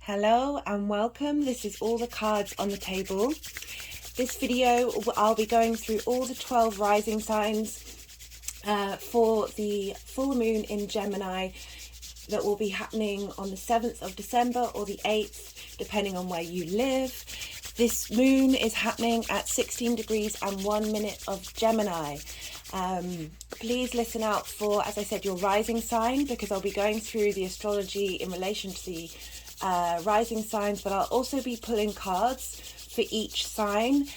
Hello and welcome. This is all the cards on the table. This video, I'll be going through all the 12 rising signs for the full moon in Gemini that will be happening on the 7th of December or the 8th, depending on where you live. This moon is happening at 16 degrees and 1 minute of Gemini. Please listen out for, as I said, your rising sign, because I'll be going through the astrology in relation to the rising signs, but I'll also be pulling cards for each sign.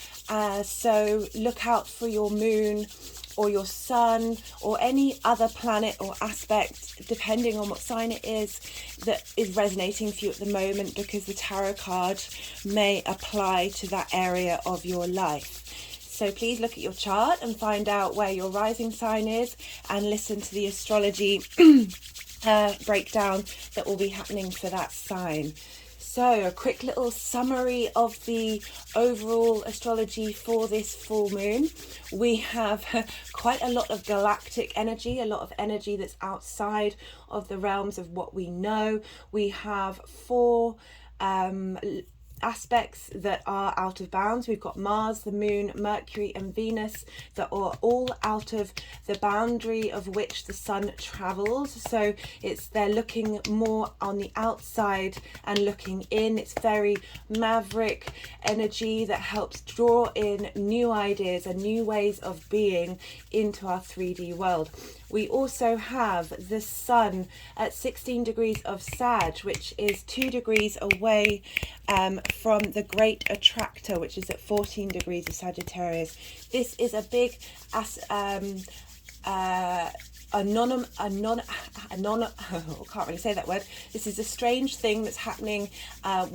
So look out for your moon or your sun or any other planet or aspect, depending on what sign it is, that is resonating for you at the moment, because the tarot card may apply to that area of your life. So please look at your chart and find out where your rising sign is and listen to the astrology breakdown that will be happening for that sign. So a quick little summary of the overall astrology for this full moon. We have quite a lot of galactic energy, a lot of energy that's outside of the realms of what we know. We have four aspects that are out of bounds. We've got Mars, the Moon, Mercury and Venus that are all out of the boundary of which the Sun travels. So they're looking more on the outside and looking in. It's very maverick energy that helps draw in new ideas and new ways of being into our 3D world. We also have the Sun at 16 degrees of Sag, which is 2 degrees away from the Great Attractor, which is at 14 degrees of Sagittarius. This is a big can't really say that word. This is a strange thing that's happening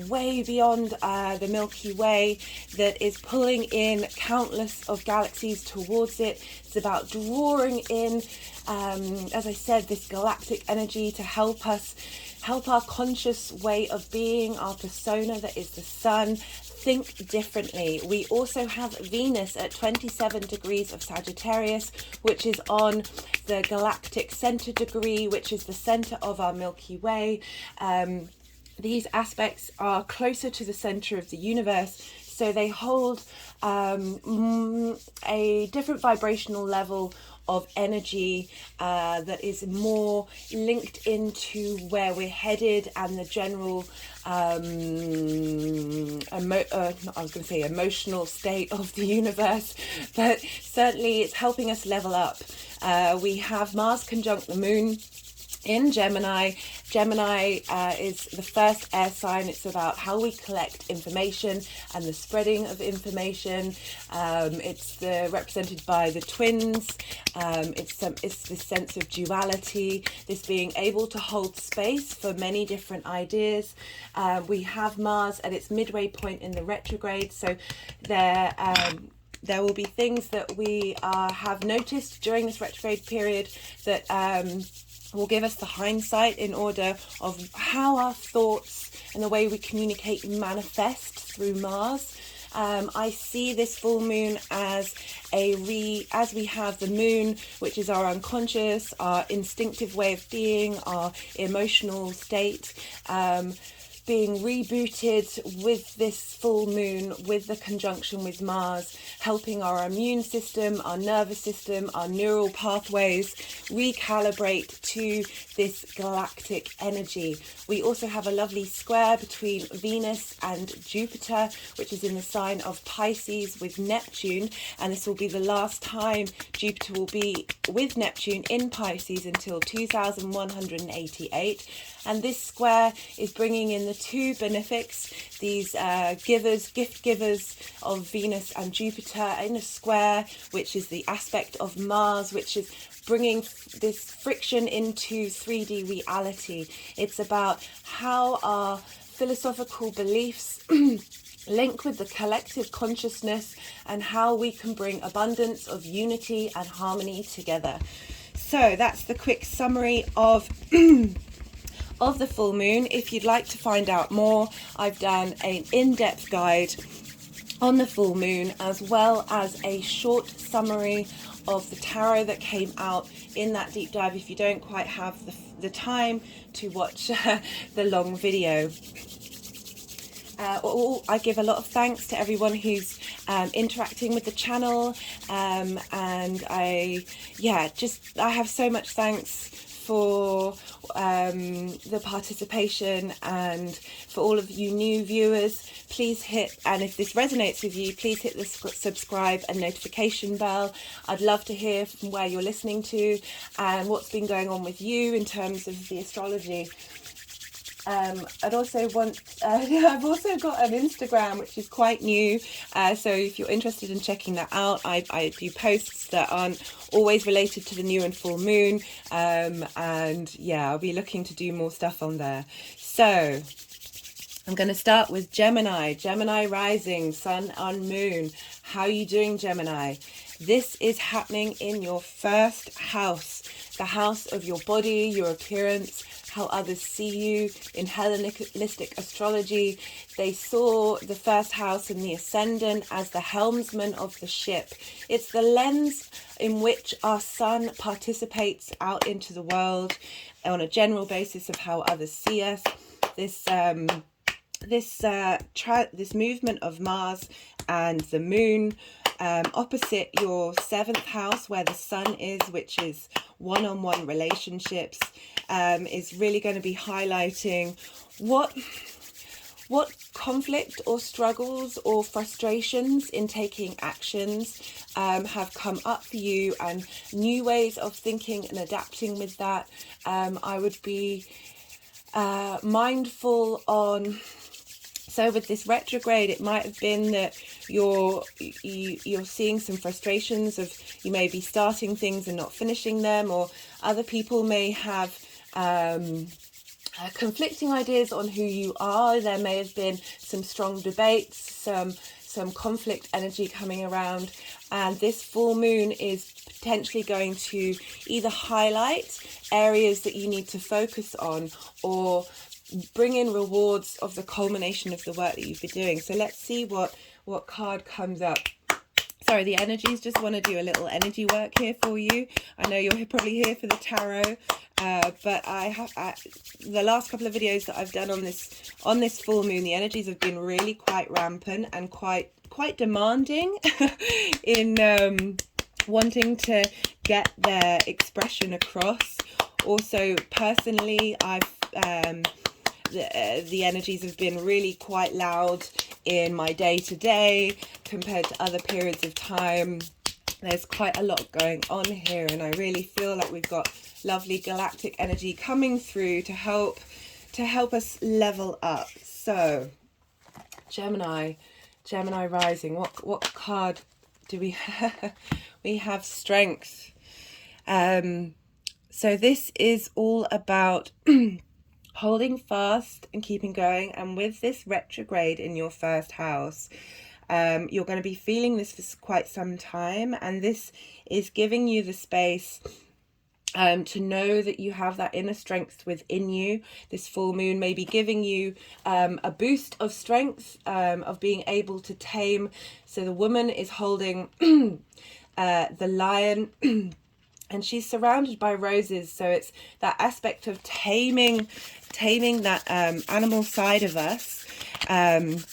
way beyond the Milky Way, that is pulling in countless of galaxies towards it. It's about drawing in, as I said, this galactic energy to help our conscious way of being, our persona that is the Sun, think differently. We also have Venus at 27 degrees of Sagittarius, which is on the galactic center degree, which is the center of our Milky Way. These aspects are closer to the center of the universe, so they hold a different vibrational level of energy that is more linked into where we're headed and the general emotional state of the universe, but certainly it's helping us level up. We have Mars conjunct the Moon in Gemini. Gemini is the first air sign. It's about how we collect information and the spreading of information. It's represented by the twins. It's this sense of duality, this being able to hold space for many different ideas. We have Mars at its midway point in the retrograde, so there will be things that we have noticed during this retrograde period that will give us the hindsight in order of how our thoughts and the way we communicate manifest through Mars. I see this full moon as we have the moon, which is our unconscious, our instinctive way of being, our emotional state, being rebooted with this full moon, with the conjunction with Mars, helping our immune system, our nervous system, our neural pathways recalibrate to this galactic energy. We also have a lovely square between Venus and Jupiter, which is in the sign of Pisces with Neptune, and this will be the last time Jupiter will be with Neptune in Pisces until 2188. And this square is bringing in the two benefics, these gift givers of Venus and Jupiter, in a square, which is the aspect of Mars, which is bringing this friction into 3D reality. It's about how our philosophical beliefs link with the collective consciousness and how we can bring abundance of unity and harmony together. So that's the quick summary of of the full moon. If you'd like to find out more, I've done an in-depth guide on the full moon, as well as a short summary of the tarot that came out in that deep dive, if you don't quite have the time to watch the long video. I give a lot of thanks to everyone who's interacting with the channel, and I have so much thanks for the participation, and for all of you new viewers. Please hit, and if this resonates with you, please hit the subscribe and notification bell. I'd love to hear from where you're listening to and what's been going on with you in terms of the astrology. I've also got an Instagram which is quite new, so if you're interested in checking that out, I do posts that aren't always related to the new and full moon, and yeah, I'll be looking to do more stuff on there. So I'm going to start with Gemini rising, sun on moon. How are you doing, Gemini? This is happening in your first house, the house of your body, your appearance, how others see you. In Hellenistic astrology, they saw the first house in the Ascendant as the helmsman of the ship. It's the lens in which our sun participates out into the world on a general basis of how others see us. This movement of Mars and the moon opposite your 7th house where the sun is, which is one-on-one relationships, is really going to be highlighting what conflict or struggles or frustrations in taking actions have come up for you, and new ways of thinking and adapting with that. I would be mindful on. So with this retrograde, it might have been that you're seeing some frustrations of, you may be starting things and not finishing them, or other people may have conflicting ideas on who you are. There may have been some strong debates, some conflict energy coming around, and this full moon is potentially going to either highlight areas that you need to focus on, or bring in rewards of the culmination of the work that you've been doing. So let's see what card comes up. Sorry, the energies just want to do a little energy work here for you. I know you're probably here for the tarot, but the last couple of videos that I've done on this full moon, the energies have been really quite rampant and quite demanding in wanting to get their expression across. Also, personally, the energies have been really quite loud in my day-to-day compared to other periods of time. There's quite a lot going on here, and I really feel like we've got lovely galactic energy coming through to help us level up. So Gemini rising, what card do we have? We have strength. So this is all about holding fast and keeping going. And with this retrograde in your first house, you're going to be feeling this for quite some time, and this is giving you the space to know that you have that inner strength within you. This full moon may be giving you a boost of strength, of being able to tame. So the woman is holding the lion and she's surrounded by roses, so it's that aspect of taming that animal side of us, that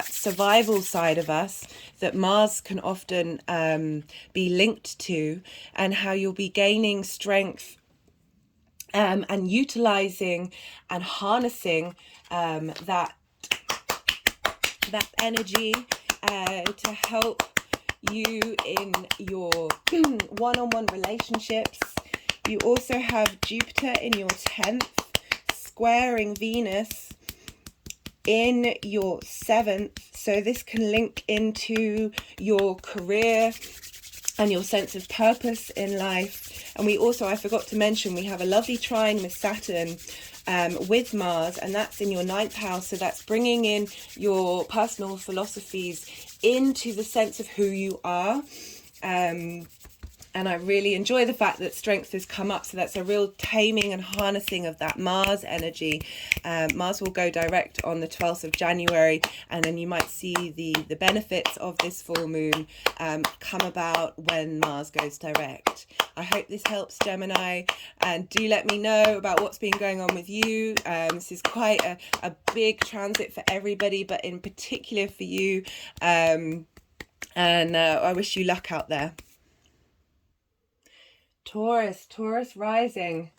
survival side of us that Mars can often be linked to, and how you'll be gaining strength and utilizing and harnessing that energy to help you in your one-on-one relationships. You also have Jupiter in your 10th, squaring Venus in your 7th. So this can link into your career and your sense of purpose in life. And we also, I forgot to mention, we have a lovely trine with Saturn with Mars, and that's in your 9th house. So that's bringing in your personal philosophies into the sense of who you are. And And I really enjoy the fact that strength has come up. So that's a real taming and harnessing of that Mars energy. Mars will go direct on the 12th of January. And then you might see the benefits of this full moon come about when Mars goes direct. I hope this helps, Gemini. And do let me know about what's been going on with you. This is quite a big transit for everybody, but in particular for you. And I wish you luck out there. Taurus rising.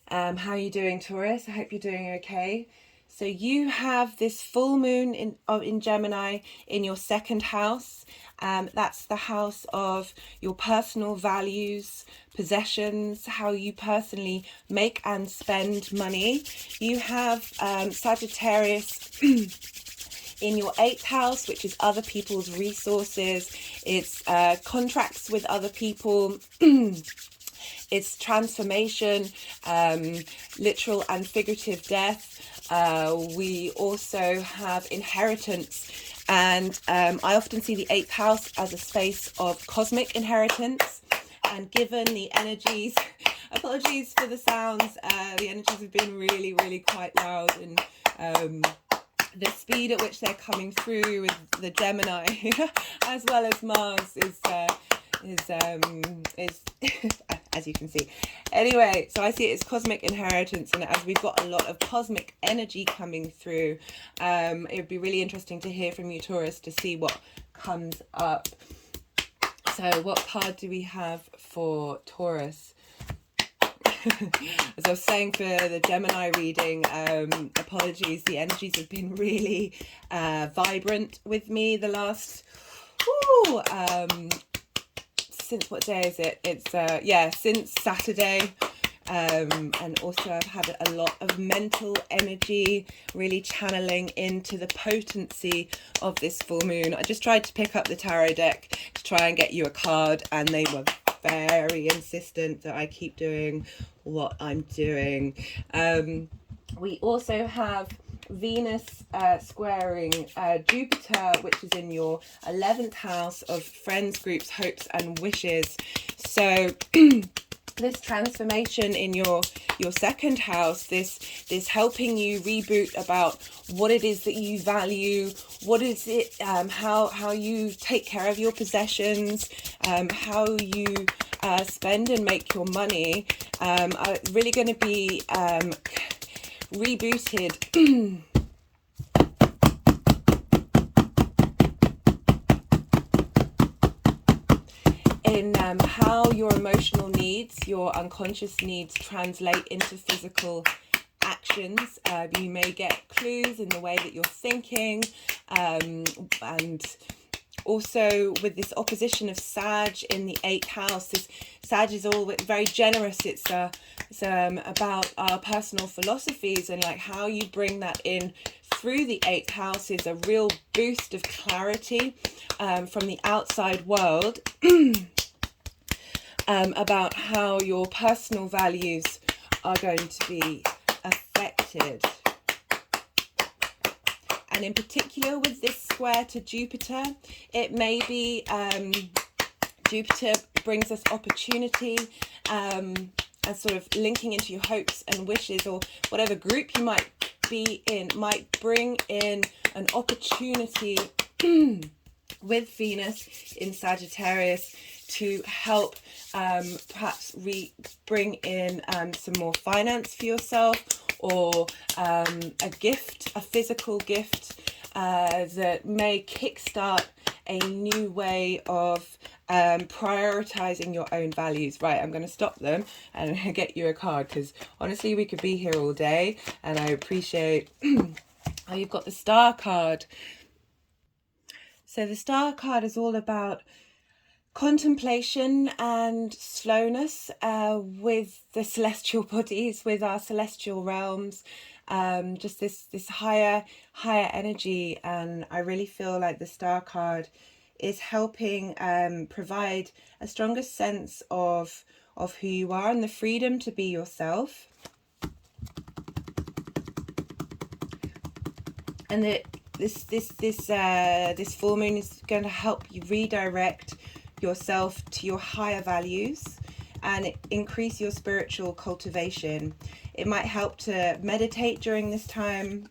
How are you doing, Taurus? I hope you're doing okay. So you have this full moon in Gemini in your second house. That's the house of your personal values, possessions, how you personally make and spend money. You have Sagittarius in your 8th house, which is other people's resources. It's contracts with other people. It's transformation, literal and figurative death. We also have inheritance. And I often see the 8th house as a space of cosmic inheritance. And given the energies, apologies for the sounds, the energies have been really, really quite loud. And the speed at which they're coming through with the Gemini, as well as Mars, is as you can see. Anyway, so I see it as cosmic inheritance, and as we've got a lot of cosmic energy coming through, it would be really interesting to hear from you, Taurus, to see what comes up. So what card do we have for Taurus? As I was saying for the Gemini reading, apologies, the energies have been really vibrant with me the last since what day is it? It's since Saturday. And also I've had a lot of mental energy really channeling into the potency of this full moon. I just tried to pick up the tarot deck to try and get you a card, and they were very insistent that I keep doing what I'm doing. We also have Venus squaring Jupiter, which is in your 11th house of friends, groups, hopes and wishes. So this transformation in your second house, this helping you reboot about what it is that you value, what is it, how you take care of your possessions, how you spend and make your money, are really going to be rebooted. In how your emotional needs, your unconscious needs translate into physical actions. You may get clues in the way that you're thinking, and also with this opposition of Sag in the 8th house. This Sag is all very generous. It's about our personal philosophies, and like how you bring that in through the 8th house is a real boost of clarity from the outside world. About how your personal values are going to be affected. And in particular with this square to Jupiter, it may be Jupiter brings us opportunity, and sort of linking into your hopes and wishes, or whatever group you might be in, might bring in an opportunity with Venus in Sagittarius to help perhaps bring in some more finance for yourself, or a gift, a physical gift that may kickstart a new way of prioritizing your own values. Right, I'm going to stop them and get you a card, because honestly we could be here all day, and I appreciate oh, you've got the Star card. So the Star card is all about contemplation and slowness with the celestial bodies, with our celestial realms, just this higher energy. And I really feel like the Star card is helping provide a stronger sense of who you are and the freedom to be yourself, and that this full moon is going to help you redirect yourself to your higher values and increase your spiritual cultivation. It might help to meditate during this time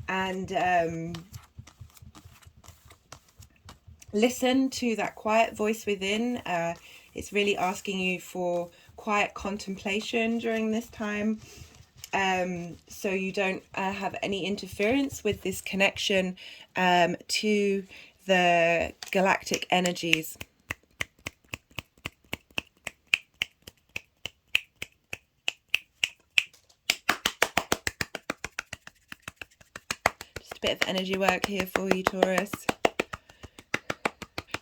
and listen to that quiet voice within. It's really asking you for quiet contemplation during this time, so you don't have any interference with this connection to the galactic energies. Just a bit of energy work here for you, Taurus.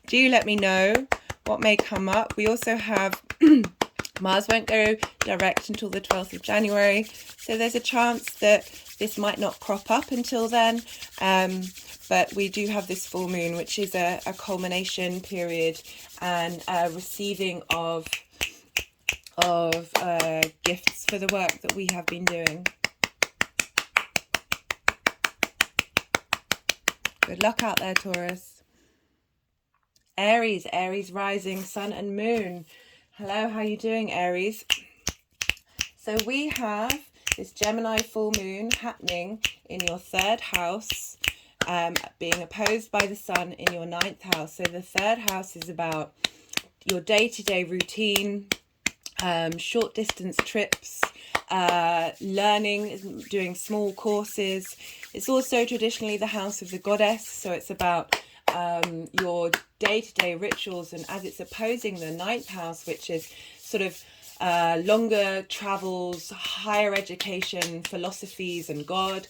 Do let me know what may come up. We also have Mars won't go direct until the 12th of January, so there's a chance that this might not crop up until then, but we do have this full moon, which is a culmination period and receiving of gifts for the work that we have been doing. Good luck out there, Taurus. Aries rising, sun and moon. Hello, how are you doing, Aries? So we have this Gemini full moon happening in your 3rd house, being opposed by the sun in your 9th house. So the 3rd house is about your day-to-day routine, short distance trips, learning, doing small courses. It's also traditionally the house of the goddess, so it's about your day-to-day rituals, and as it's opposing the 9th house, which is sort of longer travels, higher education, philosophies and God.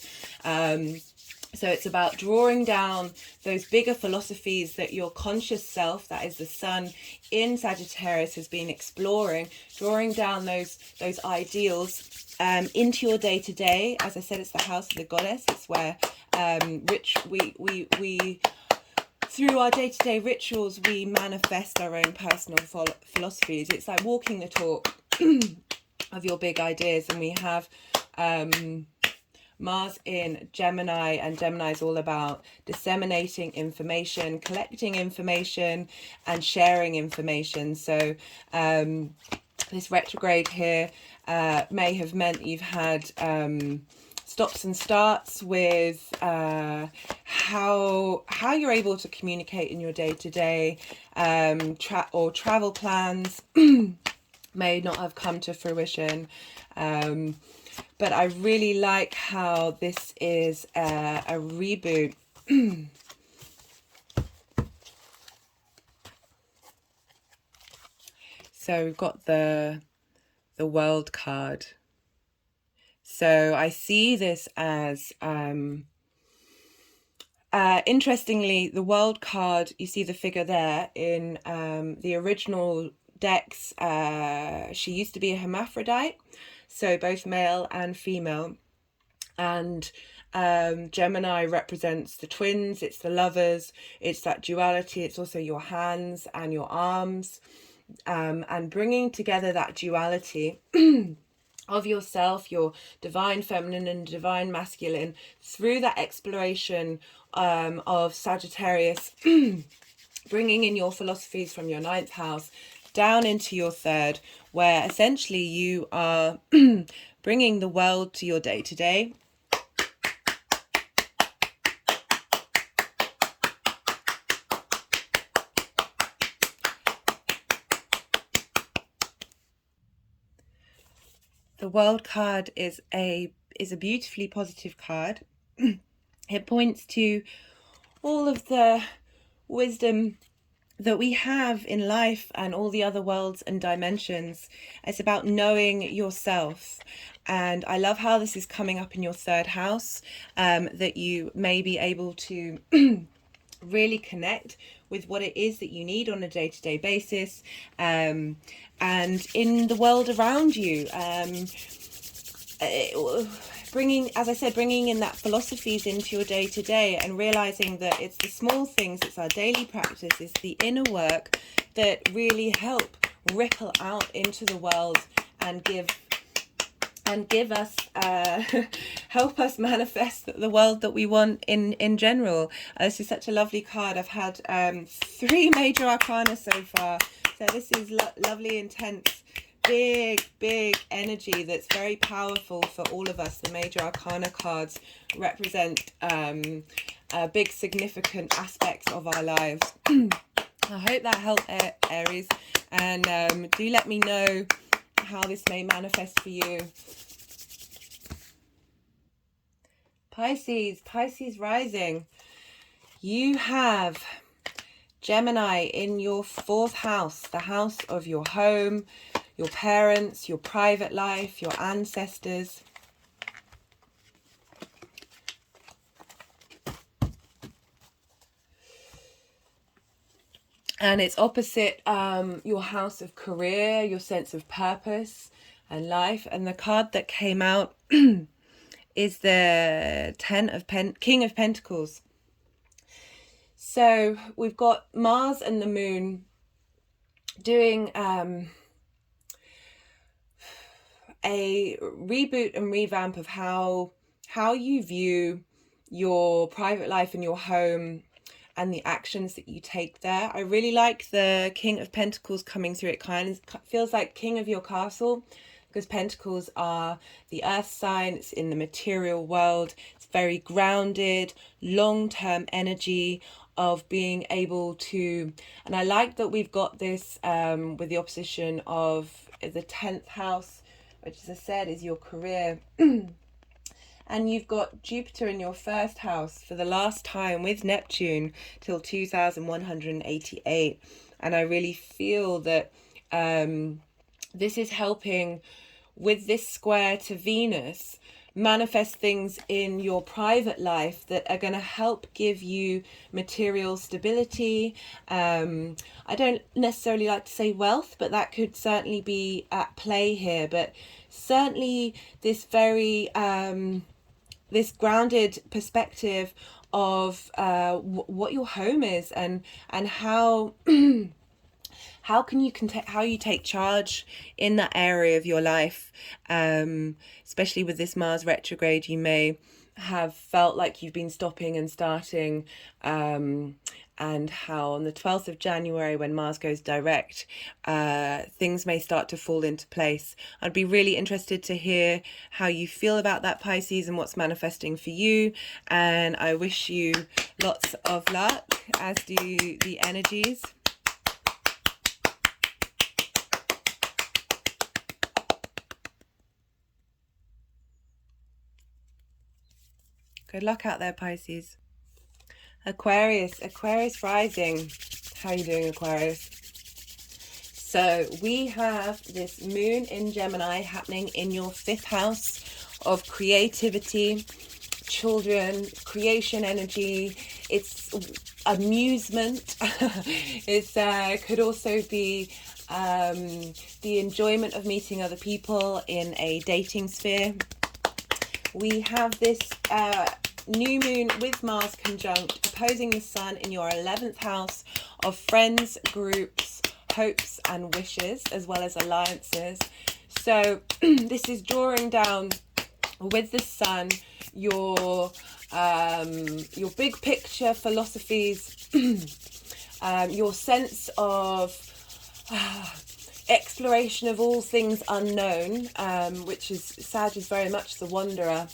So it's about drawing down those bigger philosophies that your conscious self, that is the sun in Sagittarius, has been exploring, drawing down those ideals into your day-to-day. As I said, it's the house of the goddess. It's where we through our day-to-day rituals, we manifest our own personal philosophies. It's like walking the talk of your big ideas. And we have Mars in Gemini, and Gemini is all about disseminating information, collecting information, and sharing information. So this retrograde here may have meant you've had stops and starts with how you're able to communicate in your day-to-day, or travel plans may not have come to fruition, but I really like how this is a reboot. So we've got the World card. So I see this as, interestingly, the World card, you see the figure there in the original decks. She used to be a hermaphrodite, so both male and female. And Gemini represents the twins, it's the lovers, it's that duality, it's also your hands and your arms, and bringing together that duality of yourself, your divine feminine and divine masculine, through that exploration of Sagittarius, bringing in your philosophies from your 9th house down into your 3rd, where essentially you are bringing the world to your day-to-day. The World card is a beautifully positive card. It points to all of the wisdom that we have in life and all the other worlds and dimensions. It's about knowing yourself. And I love how this is coming up in your 3rd house, that you may be able to really connect with what it is that you need on a day-to-day basis, and in the world around you, bringing, as I said, bringing in that philosophies into your day-to-day, and realizing that it's the small things, it's our daily practice, it's the inner work that really help ripple out into the world and give and give us, help us manifest the world that we want in general. This is such a lovely card. I've had 3 major arcana so far. So this is lovely, intense, big energy that's very powerful for all of us. The major arcana cards represent big, significant aspects of our lives. I hope that helped, Aries. And do let me know how this may manifest for you. Pisces rising. You have Gemini in your 4th house, the house of your home, your parents, your private life, your ancestors. And it's opposite your house of career, your sense of purpose and life. And the card that came out is the King of Pentacles. So we've got Mars and the Moon doing a reboot and revamp of how you view your private life and your home and the actions that you take there. I really like the King of Pentacles coming through. It kind of feels like king of your castle, because Pentacles are the earth sign. It's in the material world. It's very grounded, long-term energy of being able to, and I like that we've got this with the opposition of the 10th house, which, as I said, is your career. And you've got Jupiter in your 1st house for the last time with Neptune till 2188. And I really feel that this is helping with this square to Venus manifest things in your private life that are going to help give you material stability. I don't necessarily like to say wealth, but that could certainly be at play here. But certainly this very this grounded perspective of what your home is and how how you take charge in that area of your life. Especially with this Mars retrograde, you may have felt like you've been stopping and starting, and how on the 12th of January, when Mars goes direct, things may start to fall into place. I'd be really interested to hear how you feel about that, Pisces, and what's manifesting for you. And I wish you lots of luck, as do the energies. Good luck out there, Pisces. Aquarius rising. How are you doing, Aquarius? So we have this Moon in Gemini happening in your 5th house of creativity, children, creation energy. It's amusement. It's could also be the enjoyment of meeting other people in a dating sphere. We have this new moon with Mars conjunct opposing the Sun in your 11th house of friends, groups, hopes and wishes, as well as alliances. So this is drawing down with the Sun your big picture philosophies, your sense of exploration of all things unknown, which is Sag is very much the wanderer.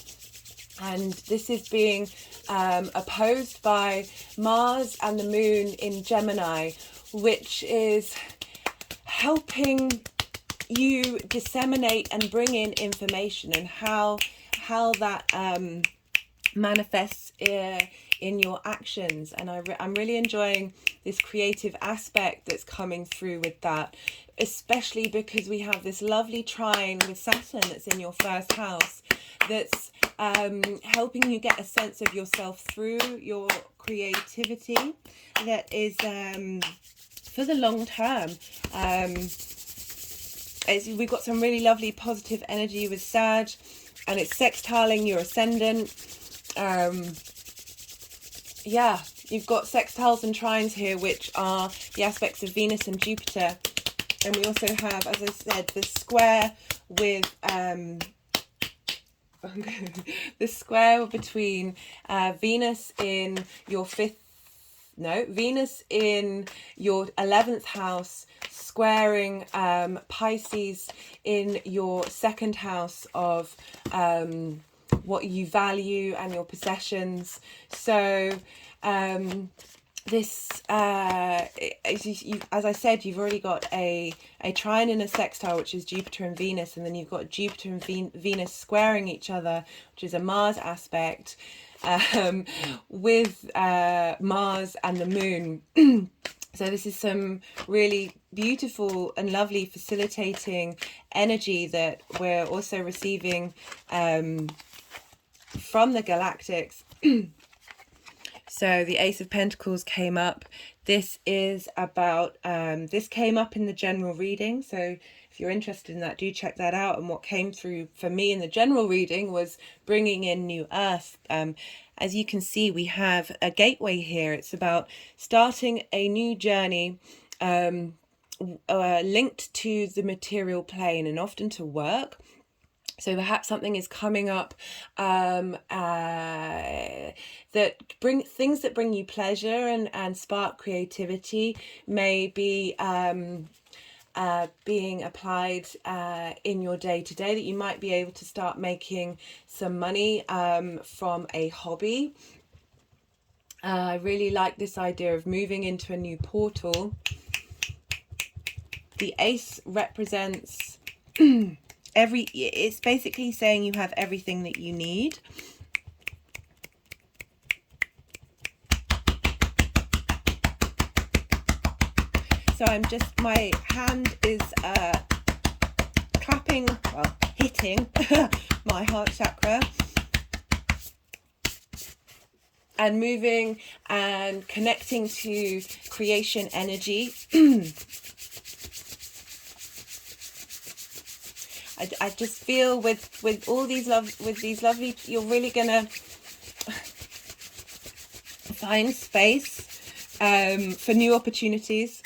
And this is being opposed by Mars and the Moon in Gemini, which is helping you disseminate and bring in information, and how that manifests in your actions. And I'm really enjoying this creative aspect that's coming through with that, especially because we have this lovely trine with Saturn that's in your 1st house, that's helping you get a sense of yourself through your creativity, that is for the long term. We've got some really lovely positive energy with Sag, and it's sextiling your Ascendant. Yeah, you've got sextiles and trines here, which are the aspects of Venus and Jupiter. And we also have, as I said, the square with the square between Venus in your Venus in your 11th house squaring Pisces in your 2nd house of what you value and your possessions. So this as I said, you've already got a trine and a sextile, which is Jupiter and Venus, and then you've got Jupiter and Venus squaring each other, which is a Mars aspect, with Mars and the moon. So this is some really beautiful and lovely facilitating energy that we're also receiving from the galactics. So the Ace of Pentacles came up. This is about, this came up in the general reading. So if you're interested in that, do check that out. And what came through for me in the general reading was bringing in new earth. As you can see, we have a gateway here. It's about starting a new journey linked to the material plane and often to work. So perhaps something is coming up that things that bring you pleasure and spark creativity may be being applied in your day-to-day, that you might be able to start making some money from a hobby. I really like this idea of moving into a new portal. The ace represents it's basically saying you have everything that you need. So my hand is clapping, well, hitting my heart chakra and moving and connecting to creation energy. I just feel with all these lovely, you're really gonna find space for new opportunities.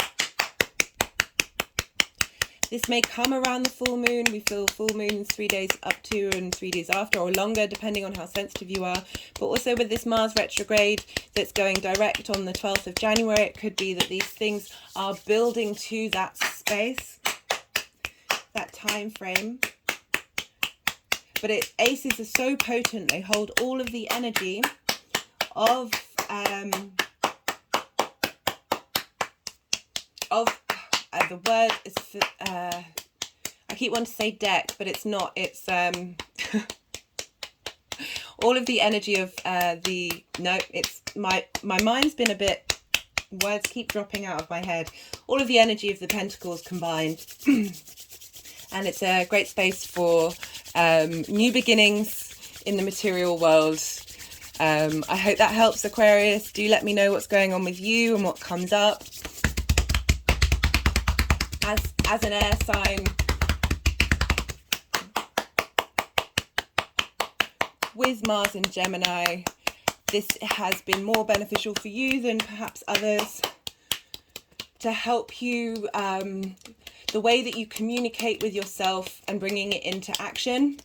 This may come around the full moon. We feel full moons 3 days up to and 3 days after, or longer, depending on how sensitive you are. But also with this Mars retrograde that's going direct on the 12th of January, it could be that these things are building to that space, that time frame. But aces are so potent, they hold all of the energy of the word is I keep wanting to say deck, but it's not. It's all of the energy of it's my mind's been a bit, words keep dropping out of my head. All of the energy of the pentacles combined. And it's a great space for new beginnings in the material world. I hope that helps, Aquarius. Do let me know what's going on with you and what comes up. As an air sign, with Mars in Gemini, this has been more beneficial for you than perhaps others, to help you the way that you communicate with yourself and bringing it into action.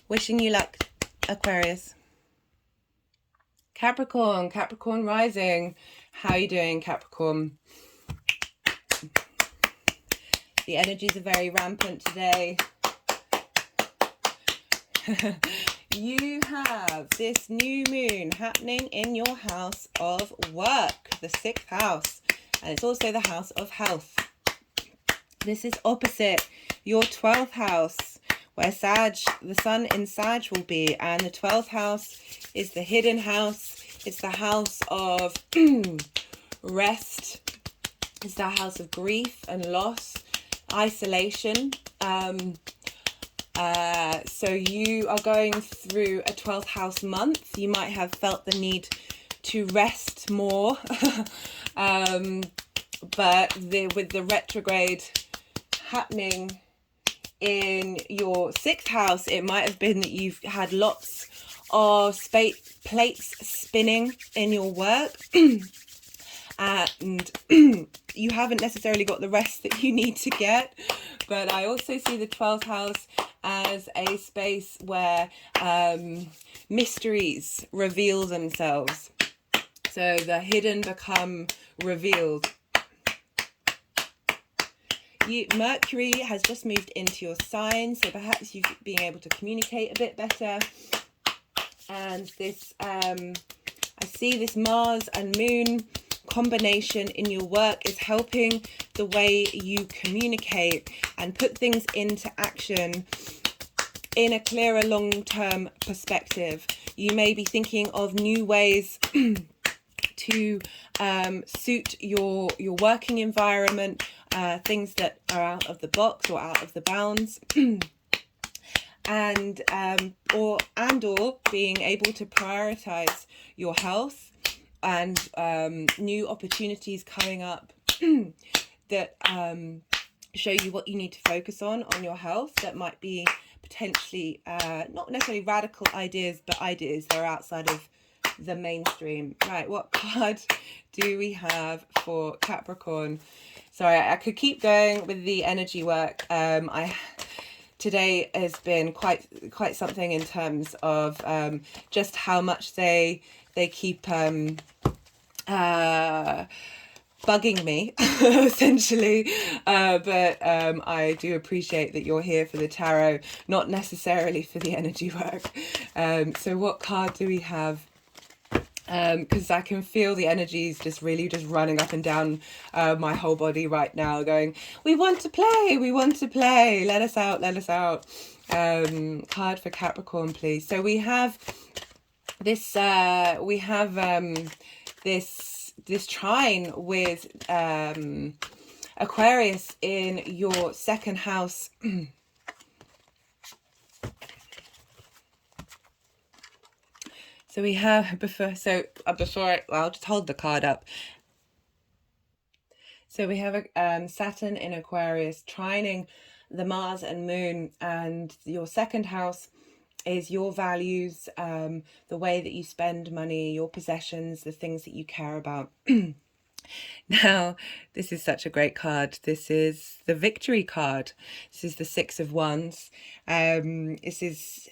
Wishing you luck, Aquarius. Capricorn rising. How are you doing, Capricorn? The energies are very rampant today. You have this new moon happening in your house of work, the 6th house, and it's also the house of health. This is opposite your 12th house, where the sun in Sag will be, and the 12th house is the hidden house. It's the house of rest. It's the house of grief and loss, isolation. So you are going through a 12th house month. You might have felt the need to rest more, but with the retrograde happening in your 6th house, it might have been that you've had lots of plates spinning in your work. and you haven't necessarily got the rest that you need to get. But I also see the 12th house as a space where mysteries reveal themselves. So the hidden become revealed. Mercury has just moved into your sign, so perhaps you've been able to communicate a bit better. And this, I see this Mars and Moon combination in your work is helping the way you communicate and put things into action in a clearer long-term perspective. You may be thinking of new ways to suit your working environment, things that are out of the box or out of the bounds. And or being able to prioritize your health, and new opportunities coming up that show you what you need to focus on your health, that might be potentially not necessarily radical ideas, but ideas that are outside of the mainstream. Right, what card do we have for Capricorn? Sorry, I could keep going with the energy work. Today has been quite something in terms of just how much they keep bugging me essentially, but I do appreciate that you're here for the tarot, not necessarily for the energy work. So what card do we have? Because I can feel the energies just really just running up and down my whole body right now, going, we want to play, let us out. Card for Capricorn, please. So we have this this trine with Aquarius in your second house. So we have I'll just hold the card up. So we have Saturn in Aquarius trining the Mars and Moon, and your second house is your values, the way that you spend money, your possessions, the things that you care about. Now, this is such a great card. This is the victory card. This is the Six of Wands. This is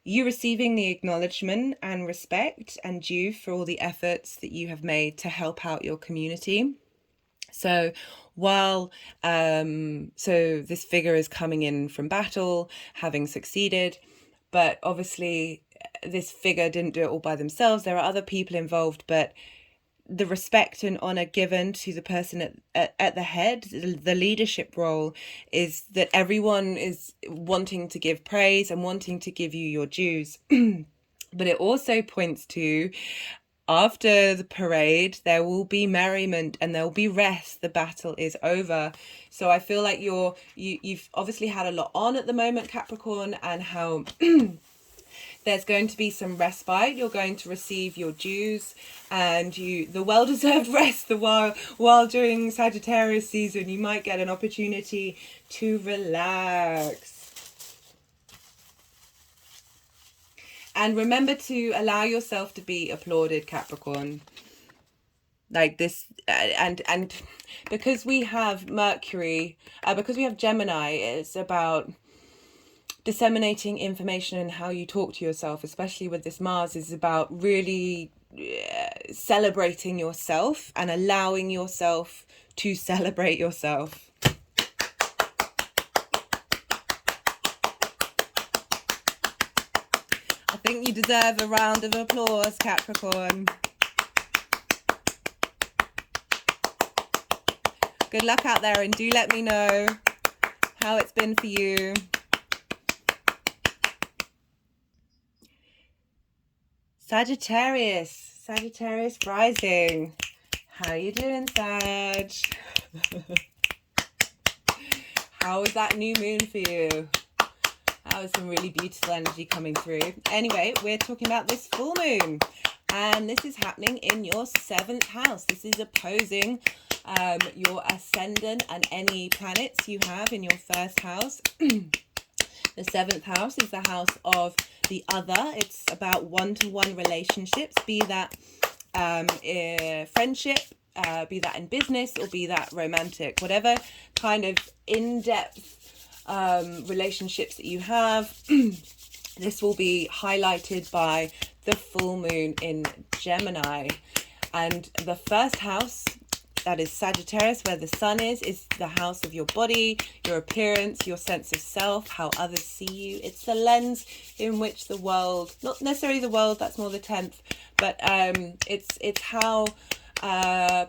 you receiving the acknowledgement and respect and due for all the efforts that you have made to help out your community. So while so this figure is coming in from battle, having succeeded, but obviously this figure didn't do it all by themselves. There are other people involved, but the respect and honor given to the person at the head, the leadership role, is that everyone is wanting to give praise and wanting to give you your dues. But it also points to, after the parade, there will be merriment and there will be rest. The battle is over. So I feel like you've obviously had a lot on at the moment, Capricorn, and how there's going to be some respite. You're going to receive your dues and the well-deserved rest. While during Sagittarius season, you might get an opportunity to relax. And remember to allow yourself to be applauded, Capricorn. Like this, and because we have Mercury, because we have Gemini, it's about disseminating information and how you talk to yourself, especially with this Mars, is about really celebrating yourself and allowing yourself to celebrate yourself. I think you deserve a round of applause, Capricorn. Good luck out there, and do let me know how it's been for you. Sagittarius rising. How you doing, Sag? How was that new moon for you? That was some really beautiful energy coming through. Anyway, we're talking about this full moon, and this is happening in your 7th house. This is opposing your ascendant and any planets you have in your 1st house. The 7th house is the house of the other. It's about one-to-one relationships, be that friendship, be that in business or be that romantic, whatever kind of in-depth relationships that you have. This will be highlighted by the full moon in Gemini. And the first house, that is Sagittarius, where the sun is the house of your body, your appearance, your sense of self, how others see you. It's the lens in which the world, not necessarily the world, that's more the 10th, but it's how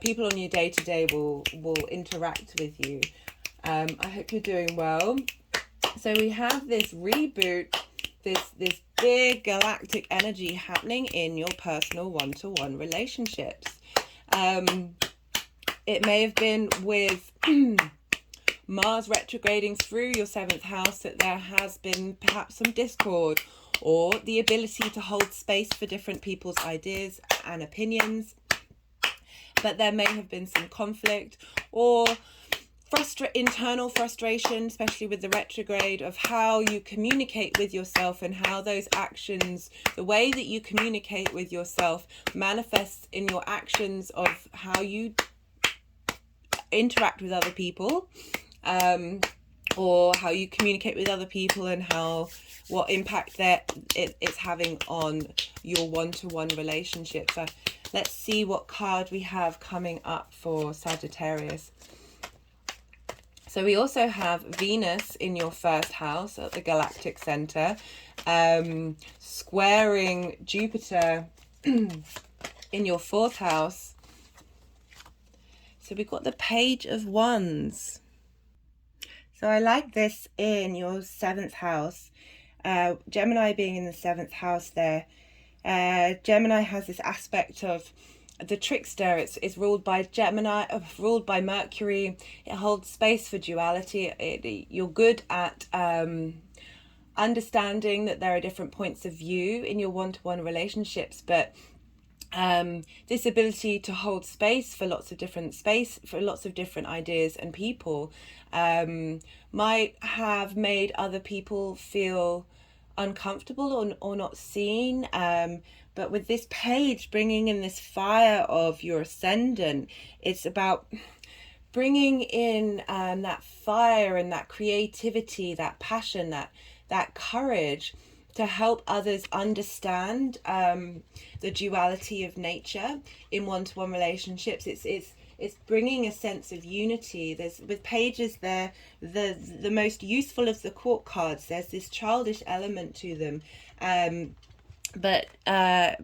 people on your day-to-day will interact with you. I hope you're doing well. So we have this reboot, this big galactic energy happening in your personal one-to-one relationships. It may have been with Mars retrograding through your 7th house that there has been perhaps some discord, or the ability to hold space for different people's ideas and opinions. But there may have been some conflict or internal frustration, especially with the retrograde, of how you communicate with yourself and how those actions, the way that you communicate with yourself, manifests in your actions of how you interact with other people, or how you communicate with other people, and what impact it's having on your one-to-one relationship. So let's see what card we have coming up for Sagittarius. So we also have Venus in your 1st house at the galactic center, squaring Jupiter in your 4th house. So we've got the Page of Wands. So I like this in your 7th house. Gemini being in the 7th house there. Gemini has this aspect of the trickster. It's ruled by Gemini, ruled by Mercury. It holds space for duality. You're good at understanding that there are different points of view in your one-to-one relationships, but this ability to hold space for lots of different ideas and people might have made other people feel uncomfortable or not seen. But with this page bringing in this fire of your ascendant, it's about bringing in that fire and that creativity, that passion, that courage to help others understand the duality of nature in one-to-one relationships. It's bringing a sense of unity. There's, with pages there, the most useful of the court cards, there's this childish element to them, but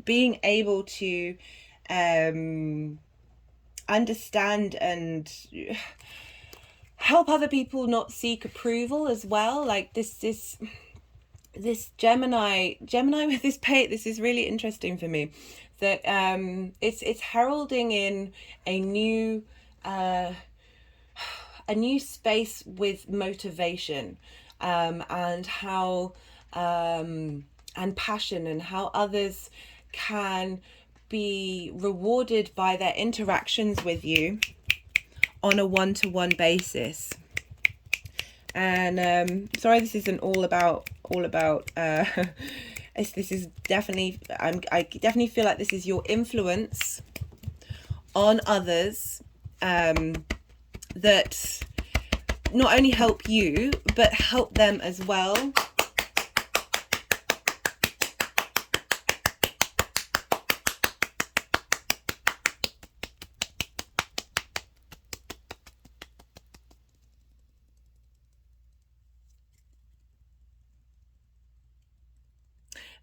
being able to understand and help other people not seek approval as well. Like this Gemini with this page, this is really interesting for me, that it's heralding in a new space with motivation, and how and passion, and how others can be rewarded by their interactions with you on a one-to-one basis. And sorry, this isn't all about this is definitely, I definitely feel like this is your influence on others, that not only help you but help them as well.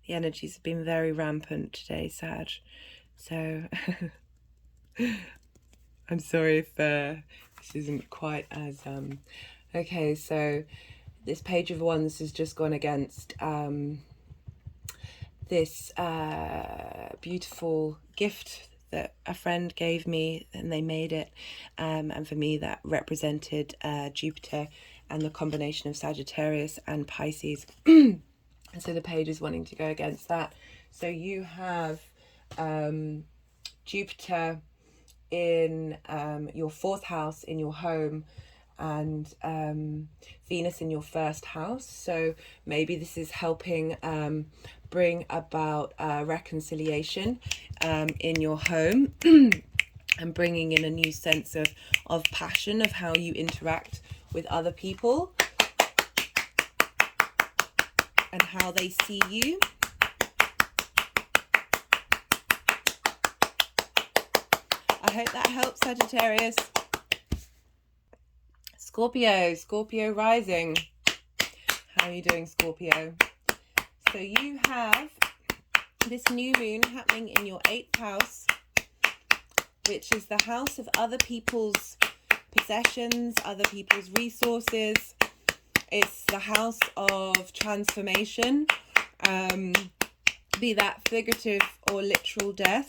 The energies have been very rampant today, Sag. So I'm sorry if this isn't quite as... Okay, so this Page of Wands has just gone against this beautiful gift that a friend gave me, and they made it. And for me, that represented Jupiter and the combination of Sagittarius and Pisces. And so the page is wanting to go against that. So you have Jupiter in your 4th house in your home, and Venus in your 1st house. So maybe this is helping bring about reconciliation in your home and bringing in a new sense of passion of how you interact with other people and how they see you. I hope that helps, Sagittarius. Scorpio rising. How are you doing, Scorpio? So you have this new moon happening in your 8th house, which is the house of other people's possessions, other people's resources. It's the house of transformation, be that figurative or literal death.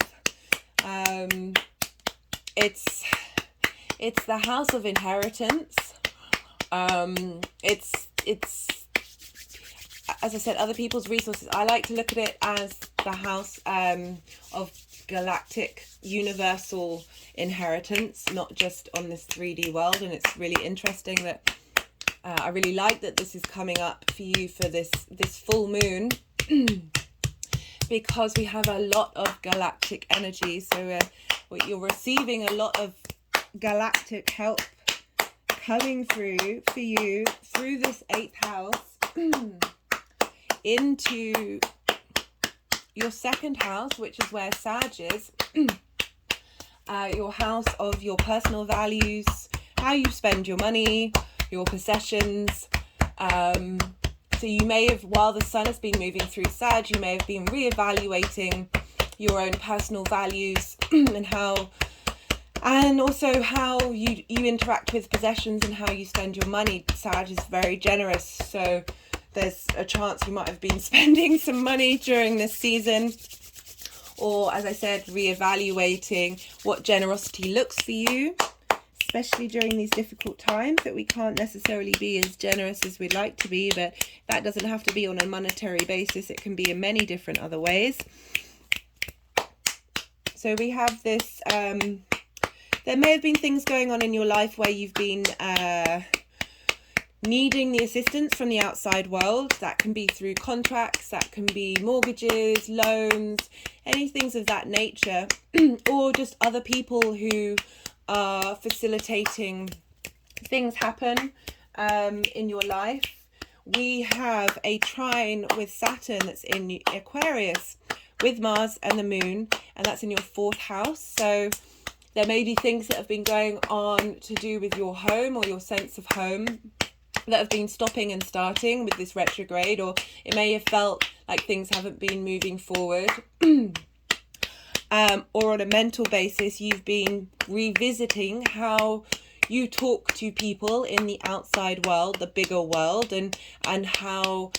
It's the house of inheritance. It's as I said, other people's resources. I like to look at it as the house of galactic universal inheritance, not just on this 3D world. And it's really interesting that I really like that this is coming up for you for this full moon because we have a lot of galactic energy. So you're receiving a lot of galactic help coming through for you through this 8th house into your 2nd house, which is where Sag is, your house of your personal values, how you spend your money, your possessions. So you may have, while the sun has been moving through Sag, you may have been reevaluating your own personal values and also how you interact with possessions and how you spend your money. Sag is very generous, so there's a chance you might have been spending some money during this season, or as I said, reevaluating what generosity looks for you, especially during these difficult times that we can't necessarily be as generous as we'd like to be, but that doesn't have to be on a monetary basis. It can be in many different other ways. So we have this, there may have been things going on in your life where you've been needing the assistance from the outside world. That can be through contracts, that can be mortgages, loans, any things of that nature, or just other people who are facilitating things happen in your life. We have a trine with Saturn that's in Aquarius with Mars and the moon, and that's in your 4th house. So there may be things that have been going on to do with your home or your sense of home that have been stopping and starting with this retrograde, or it may have felt like things haven't been moving forward. Or on a mental basis, you've been revisiting how you talk to people in the outside world, the bigger world, and how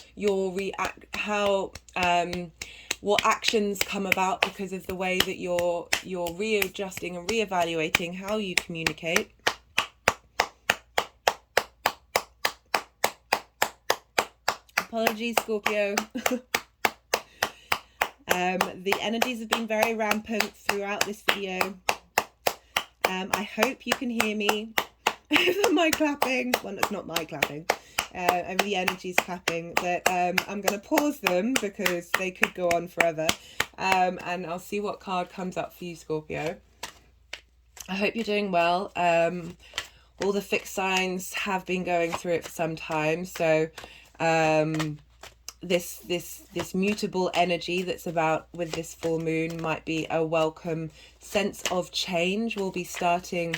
what actions come about because of the way that you're readjusting and reevaluating how you communicate. Apologies, Scorpio. The energies have been very rampant throughout this video. I hope you can hear me over my clapping. Well, it's not my clapping, over the energies clapping, but I'm going to pause them because they could go on forever. And I'll see what card comes up for you, Scorpio. I hope you're doing well. All the fixed signs have been going through it for some time, so this mutable energy that's about with this full moon might be a welcome sense of change. We'll be starting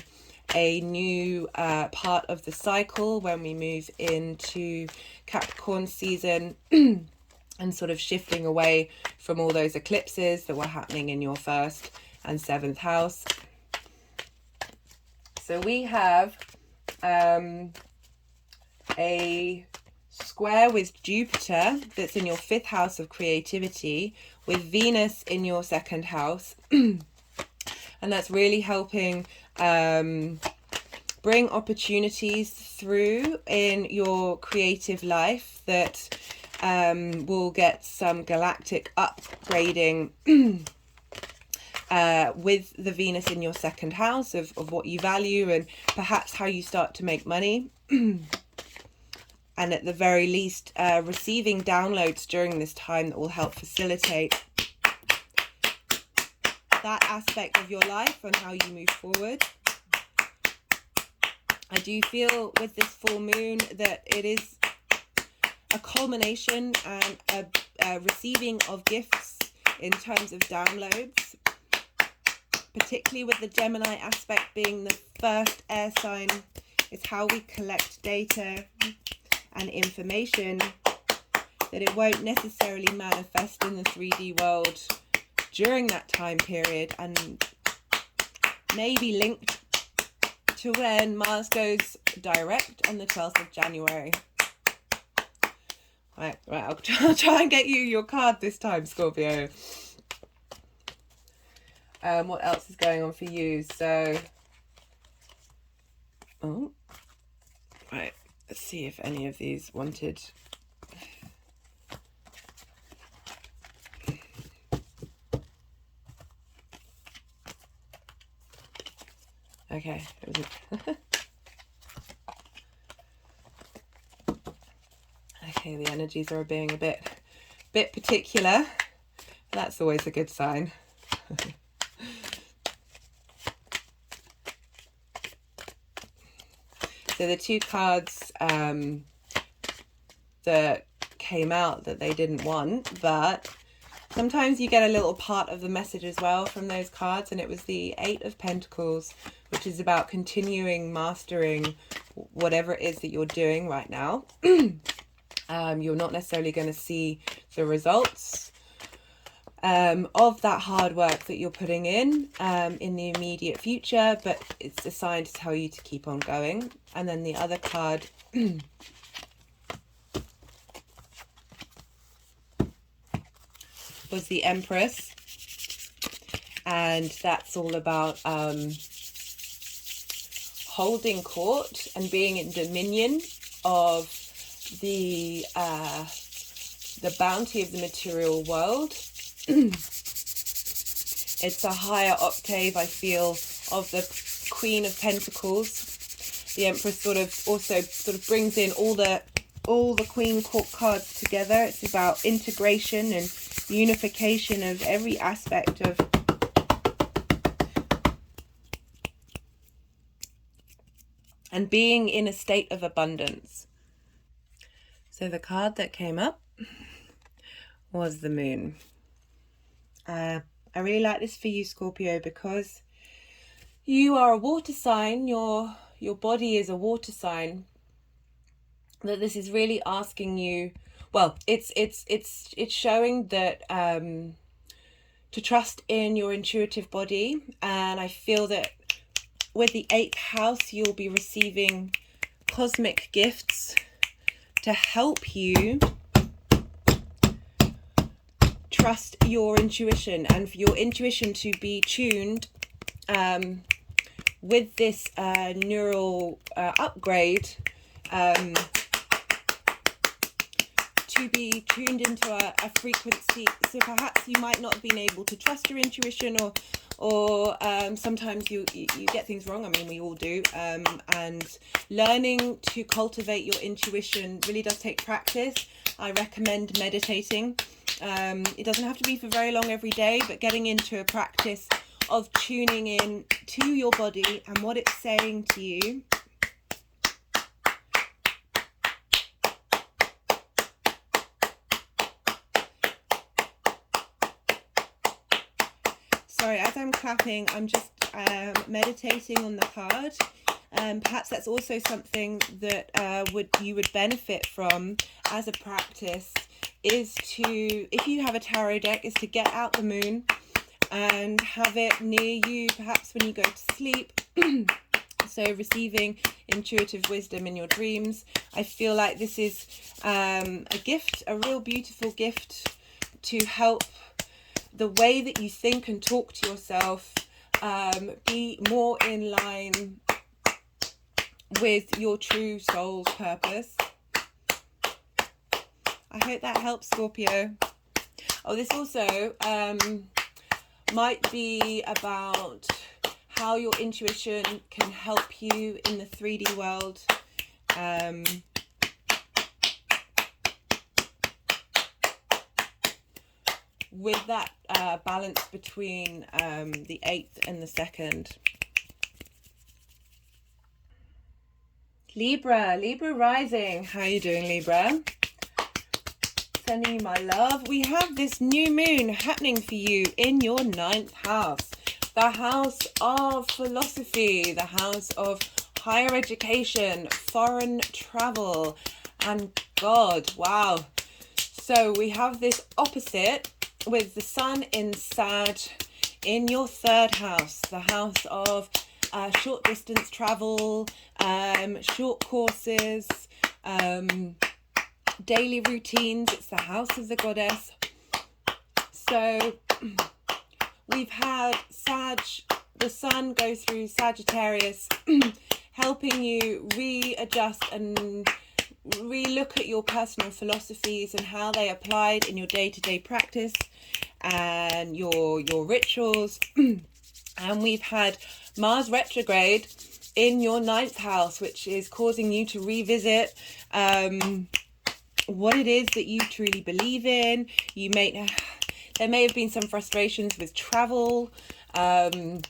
a new part of the cycle when we move into Capricorn season and sort of shifting away from all those eclipses that were happening in your 1st and 7th house. So we have a square with Jupiter that's in your 5th house of creativity with Venus in your 2nd house. And that's really helping bring opportunities through in your creative life that will get some galactic upgrading with the Venus in your 2nd house of what you value and perhaps how you start to make money. and at the very least receiving downloads during this time that will help facilitate that aspect of your life and how you move forward. I do feel with this full moon that it is a culmination and a receiving of gifts in terms of downloads, particularly with the Gemini aspect being the first air sign. It's how we collect data and information, that it won't necessarily manifest in the 3D world during that time period, and maybe linked to when Mars goes direct on the 12th of January. Right, I'll try and get you your card this time, Scorpio. What else is going on for you? So, right, let's see if any of these wanted. Okay. Okay, the energies are being a bit particular. That's always a good sign. So the two cards that came out that they didn't want, but sometimes you get a little part of the message as well from those cards, and it was the Eight of Pentacles, which is about continuing mastering whatever it is that you're doing right now. You're not necessarily going to see the results of that hard work that you're putting in the immediate future, but it's a sign to tell you to keep on going. And then the other card was the Empress, and that's all about holding court and being in dominion of the bounty of the material world. It's a higher octave, I feel, of the Queen of Pentacles. The Empress sort of brings in all the Queen Court cards together. It's about integration and unification of every aspect of and being in a state of abundance. So the card that came up was the Moon. I really like this for you, Scorpio, because you are a water sign. Your body is a water sign. That this is really asking you. Well, it's showing that to trust in your intuitive body, and I feel that with the 8th house, you'll be receiving cosmic gifts to help you trust your intuition, and for your intuition to be tuned with this neural upgrade, to be tuned into a frequency. So perhaps you might not have been able to trust your intuition, or sometimes you get things wrong. I mean, we all do. And learning to cultivate your intuition really does take practice. I recommend meditating. It doesn't have to be for very long every day, but getting into a practice of tuning in to your body and what it's saying to you. Sorry, as I'm clapping, I'm just meditating on the card. Perhaps that's also something that you would benefit from as a practice, is to, if you have a tarot deck, is to get out the Moon and have it near you, perhaps when you go to sleep. So receiving intuitive wisdom in your dreams. I feel like this is a gift, a real beautiful gift to help the way that you think and talk to yourself be more in line with your true soul's purpose. I hope that helps, Scorpio. Oh, this also might be about how your intuition can help you in the 3D world. with that balance between the 8th and the 2nd. Libra rising. How are you doing, Libra? Sending you my love. We have this new moon happening for you in your 9th house. The house of philosophy, the house of higher education, foreign travel, and God. Wow. So we have this opposite with the sun in Sag in your 3rd house, the house of short distance travel, short courses, daily routines. It's the house of the goddess. So we've had the sun go through Sagittarius, helping you readjust and relook at your personal philosophies and how they applied in your day-to-day practice and your rituals. And we've had Mars retrograde in your 9th house, which is causing you to revisit what it is that you truly believe in. There may have been some frustrations with travel, and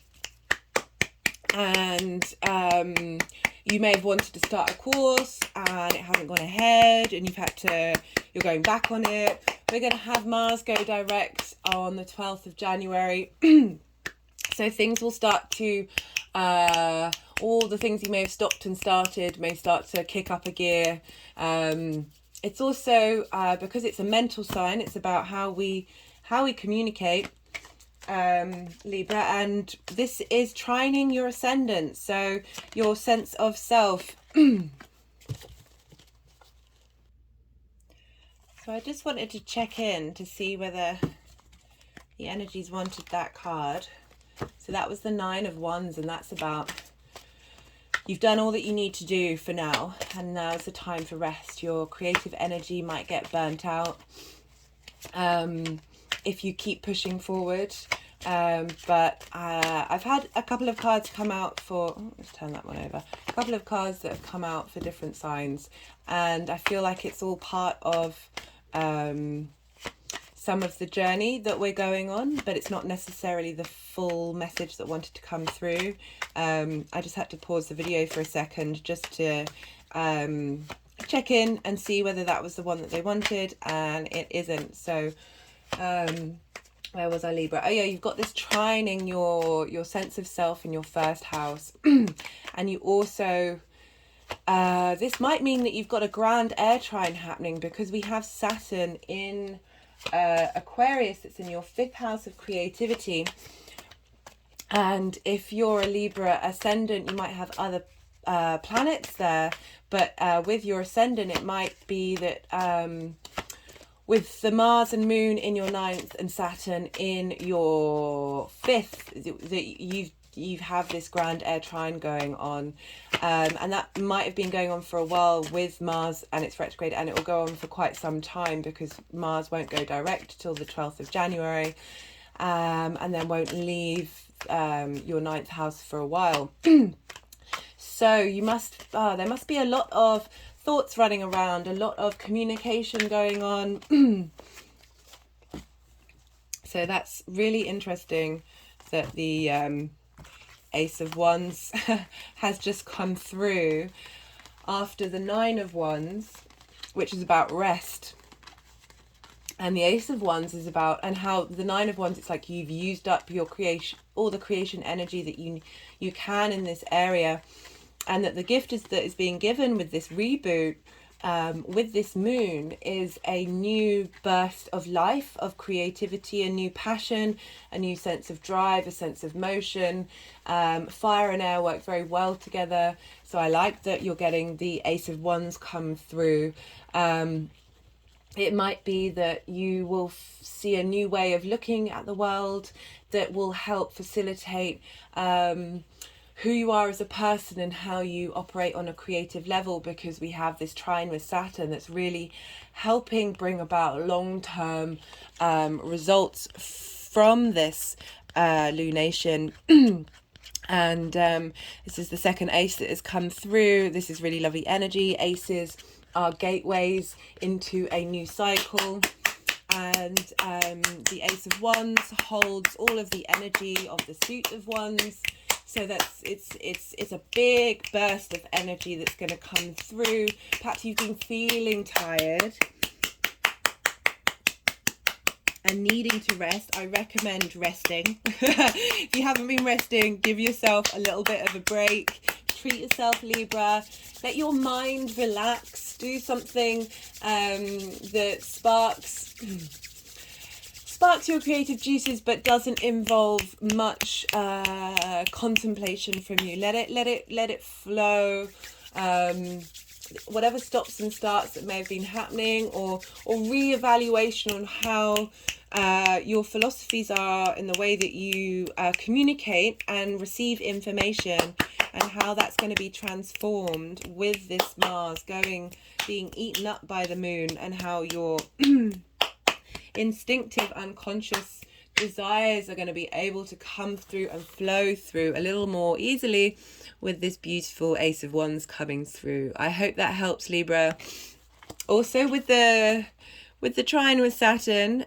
you may have wanted to start a course and it hasn't gone ahead, and you're going back on it. We're going to have Mars go direct on the 12th of January. So things will start to, all the things you may have stopped and started may start to kick up a gear. It's also, because it's a mental sign, it's about how we communicate, Libra, and this is trining your ascendant, so your sense of self. So I just wanted to check in to see whether the energies wanted that card. So that was the 9 of Wands, and that's about you've done all that you need to do for now, and now's the time for rest. Your creative energy might get burnt out if you keep pushing forward. But I've had a couple of cards come out for, let's turn that one over, a couple of cards that have come out for different signs, and I feel like it's all part of some of the journey that we're going on, but it's not necessarily the full message that wanted to come through. I just had to pause the video for a second just to check in and see whether that was the one that they wanted, and it isn't. So where was I, Libra? Oh yeah, you've got this trining your sense of self in your 1st house. And you also this might mean that you've got a grand air trine happening, because we have Saturn in Aquarius that's in your 5th house of creativity. And if you're a Libra ascendant, you might have other planets there, but with your ascendant it might be that with the Mars and Moon in your 9th and Saturn in your 5th, that you have this grand air trine going on, and that might have been going on for a while with Mars and its retrograde, and it will go on for quite some time because Mars won't go direct till the 12th of January, and then won't leave your 9th house for a while. So you must there must be a lot of thoughts running around, a lot of communication going on. So that's really interesting that the Ace of Wands has just come through after the 9 of Wands, which is about rest. And the Ace of Wands is about, and how the 9 of Wands, it's like you've used up your creation, all the creation energy that you can in this area, and that the gift that is being given with this reboot, with this moon, is a new burst of life, of creativity, a new passion, a new sense of drive, a sense of motion. Fire and air work very well together, so I like that you're getting the Ace of Wands come through. It might be that you will see a new way of looking at the world that will help facilitate who you are as a person and how you operate on a creative level, because we have this trine with Saturn that's really helping bring about long-term results from this lunation. And this is the second ace that has come through. This is really lovely energy. Aces are gateways into a new cycle. and the Ace of Wands holds all of the energy of the Suit of Wands. So that's it's a big burst of energy that's going to come through. Perhaps you've been feeling tired and needing to rest. I recommend resting. If you haven't been resting, give yourself a little bit of a break. Treat yourself, Libra. Let your mind relax. Do something that sparks your creative juices, but doesn't involve much contemplation from you. Let it flow. Whatever stops and starts that may have been happening, or reevaluation on how your philosophies are in the way that you communicate and receive information, and how that's going to be transformed with this Mars being eaten up by the moon, and how your instinctive unconscious desires are going to be able to come through and flow through a little more easily with this beautiful Ace of Wands coming through. I hope that helps, Libra. Also with the trine with Saturn,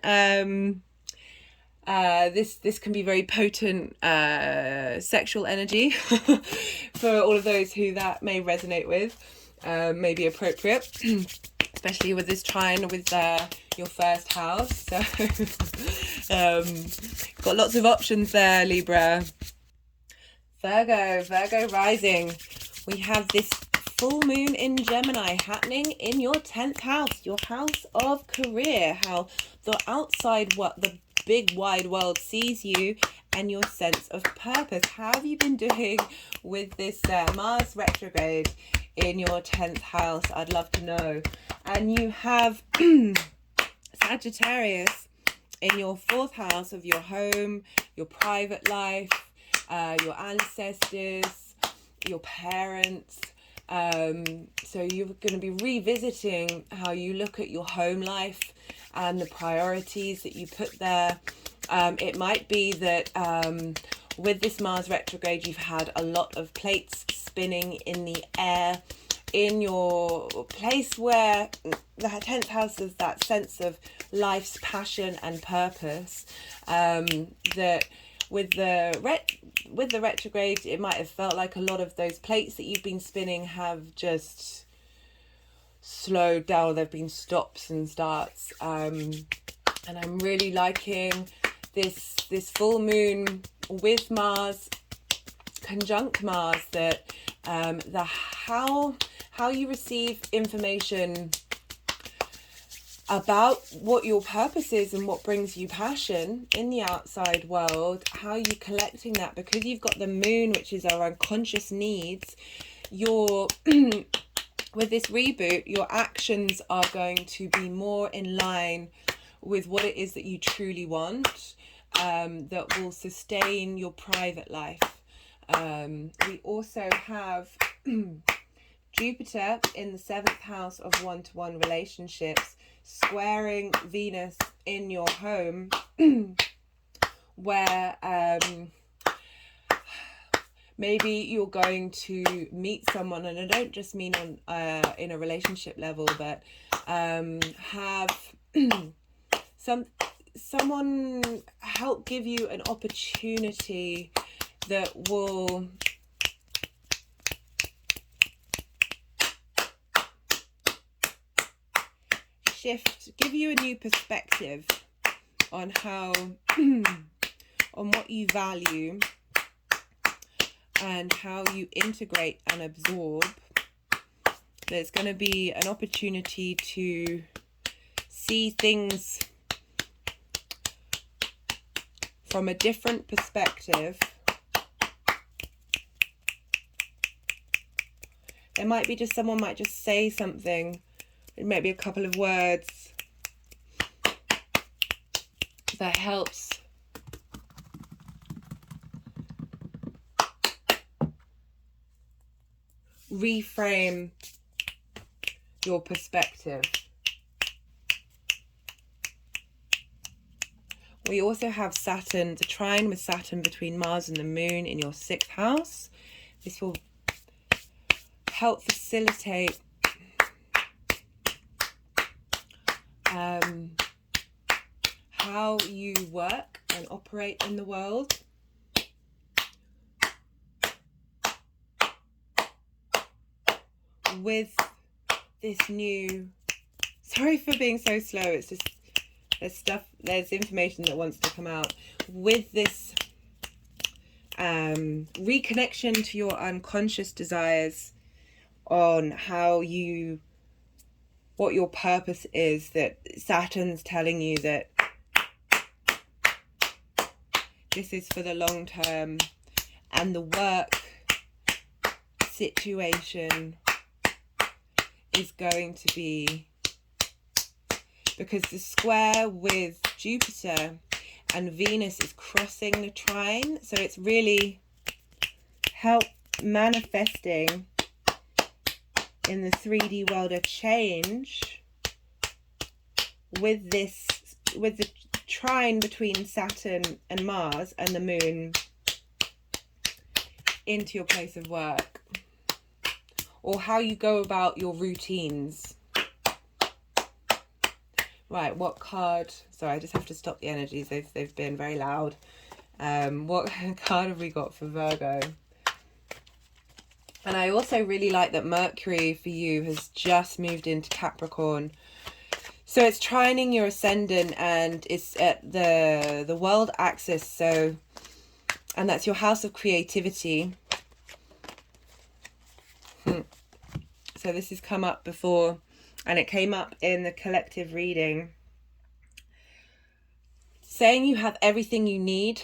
this can be very potent sexual energy for all of those who that may resonate with, may be appropriate, especially with this trine with your first house. So got lots of options there, Libra. Virgo rising. We have this full moon in Gemini happening in your 10th house, your house of career, how the outside, what the big wide world sees you, and your sense of purpose. How have you been doing with this Mars retrograde in your 10th house? I'd love to know. And you have Sagittarius in your 4th house of your home, your private life, your ancestors, your parents. So you're going to be revisiting how you look at your home life and the priorities that you put there. It might be that with this Mars retrograde, you've had a lot of plates spinning in the air in your place where the 10th house is that sense of life's passion and purpose. That with the retrograde, it might have felt like a lot of those plates that you've been spinning have just slowed down. There've been stops and starts, and I'm really liking this full moon with Mars conjunct Mars, that how you receive information about what your purpose is and what brings you passion in the outside world, how you collecting that, because you've got the moon, which is our unconscious needs. Your with this reboot, your actions are going to be more in line with what it is that you truly want, that will sustain your private life. We also have Jupiter in the 7th house of one-to-one relationships, squaring Venus in your home, where maybe you're going to meet someone, and I don't just mean on in a relationship level, but have someone help give you an opportunity that will give you a new perspective on how on what you value and how you integrate and absorb. There's going to be an opportunity to see things from a different perspective. There might be just someone might just say something. It might be a couple of words that helps reframe your perspective. We also have Saturn, the trine with Saturn between Mars and the Moon in your 6th house. This will help facilitate how you work and operate in the world. With this new, sorry for being so slow, it's just there's information that wants to come out. With this reconnection to your unconscious desires on what your purpose is, that Saturn's telling you that this is for the long term, and the work situation is going to be, because the square with Jupiter and Venus is crossing the trine, so it's really help manifesting in the 3D world a change with the trine between Saturn and Mars and the Moon into your place of work, or how you go about your routines. Right, what card? Sorry, I just have to stop the energies. They've been very loud. What card have we got for Virgo? And I also really like that Mercury for you has just moved into Capricorn. So it's trining your Ascendant, and it's at the world axis. So, and that's your house of creativity. So this has come up before, and it came up in the collective reading, saying you have everything you need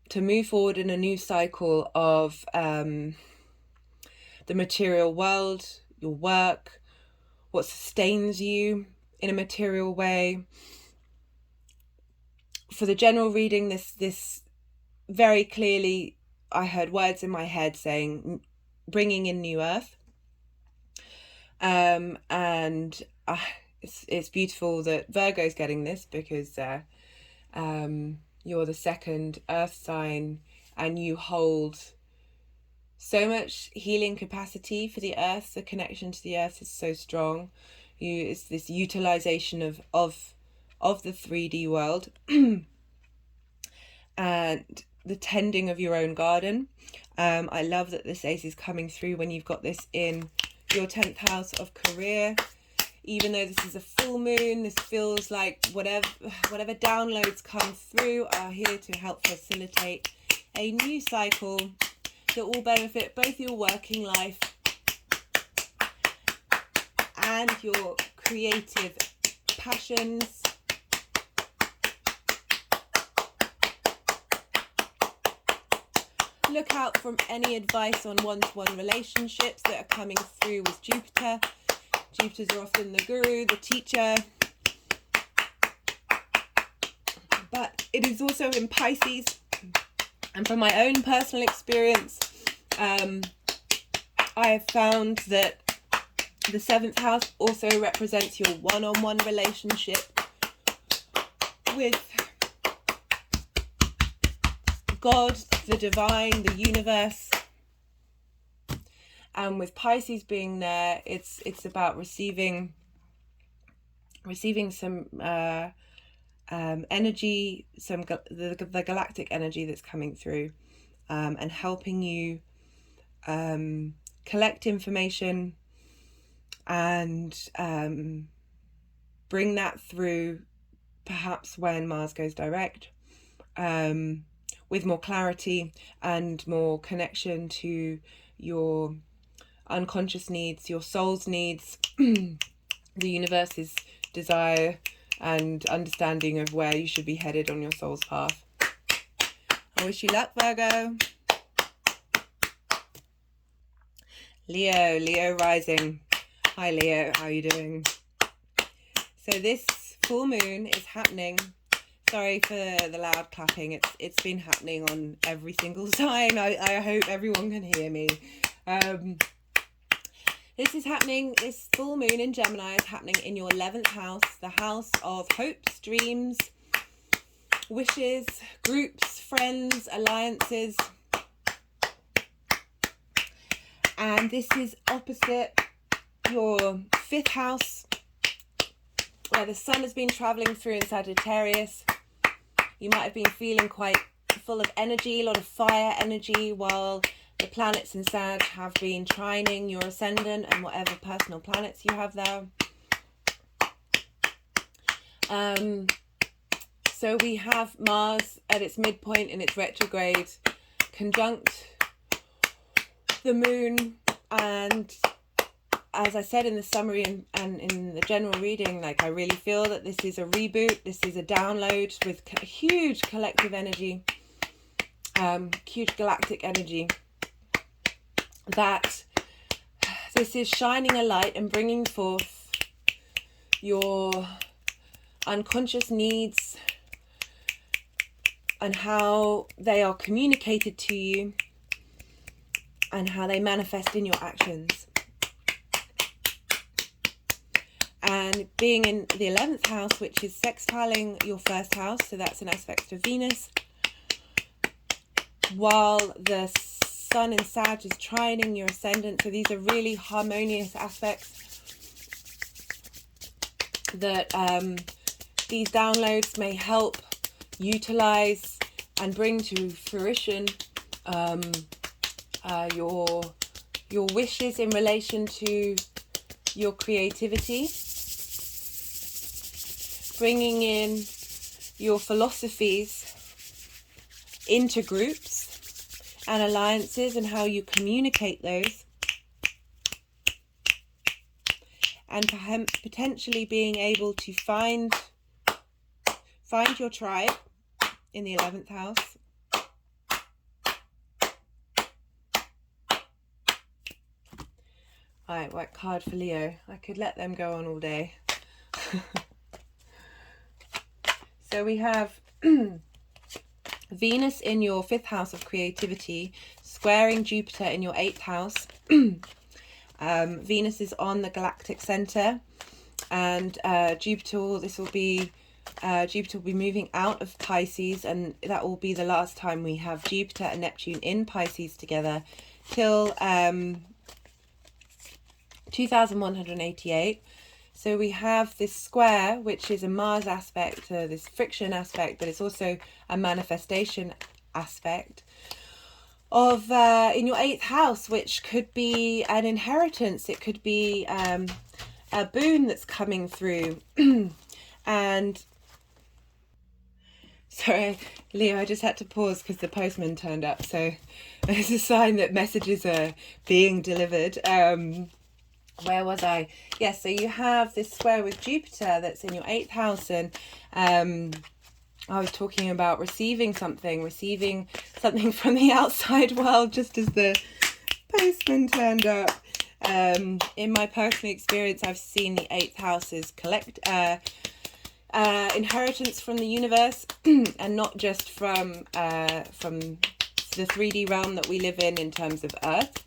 to move forward in a new cycle of the material world, your work, what sustains you in a material way. For the general reading, this very clearly, I heard words in my head saying bringing in new earth. And it's beautiful that Virgo's getting this, because you're the second earth sign and you hold so much healing capacity for the earth. The connection to the earth is so strong. It's this utilization of the 3D world and the tending of your own garden. I love that this ace is coming through when you've got this in your 10th house of career. Even though this is a full moon, this feels like whatever downloads come through are here to help facilitate a new cycle that will benefit both your working life and your creative passions. Look out for any advice on one-to-one relationships that are coming through with Jupiter. Jupiters are often the guru, the teacher. But it is also in Pisces. And from my own personal experience, I have found that the 7th house also represents your one-on-one relationship with God, the divine, the universe. And with Pisces being there, it's about receiving some energy, the galactic energy that's coming through, and helping you collect information and bring that through, perhaps when Mars goes direct, with more clarity and more connection to your unconscious needs, your soul's needs, the universe's desire and understanding of where you should be headed on your soul's path. I wish you luck, Virgo. Leo rising. Hi Leo, how are you doing? So this full moon is happening. Sorry for the loud clapping. It's been happening on every single sign. I hope everyone can hear me. This is happening, this full moon in Gemini is happening in your 11th house, the house of hopes, dreams, wishes, groups, friends, alliances. And this is opposite your 5th house, where the sun has been traveling through in Sagittarius. You might have been feeling quite full of energy, a lot of fire energy, while the planets in Sag have been trining your Ascendant and whatever personal planets you have there. So we have Mars at its midpoint in its retrograde, conjunct the Moon, and as I said in the summary and in the general reading, like, I really feel that this is a reboot, this is a download with huge collective energy, huge galactic energy, that this is shining a light and bringing forth your unconscious needs and how they are communicated to you and how they manifest in your actions. And being in the 11th house, which is sextiling your first house, so that's an aspect of Venus, while the Sun in Sag is trining your Ascendant. So these are really harmonious aspects that these downloads may help utilize and bring to fruition your wishes in relation to your creativity, bringing in your philosophies into groups and alliances and how you communicate those, and potentially being able to find your tribe in the 11th house. Alright, what card for Leo? I could let them go on all day. So we have Venus in your 5th house of creativity, squaring Jupiter in your 8th house. Venus is on the galactic center, and Jupiter will be moving out of Pisces, and that will be the last time we have Jupiter and Neptune in Pisces together till 2188. So we have this square, which is a Mars aspect, this friction aspect, but it's also a manifestation aspect of in your 8th house, which could be an inheritance. It could be a boon that's coming through. And sorry, Leo, I just had to pause because the postman turned up. So it's a sign that messages are being delivered. Where was I? Yes, so you have this square with Jupiter that's in your 8th house, and I was talking about receiving something from the outside world just as the postman turned up. In my personal experience, I've seen the 8th house as inheritance from the universe, and not just from the 3D realm that we live in terms of Earth,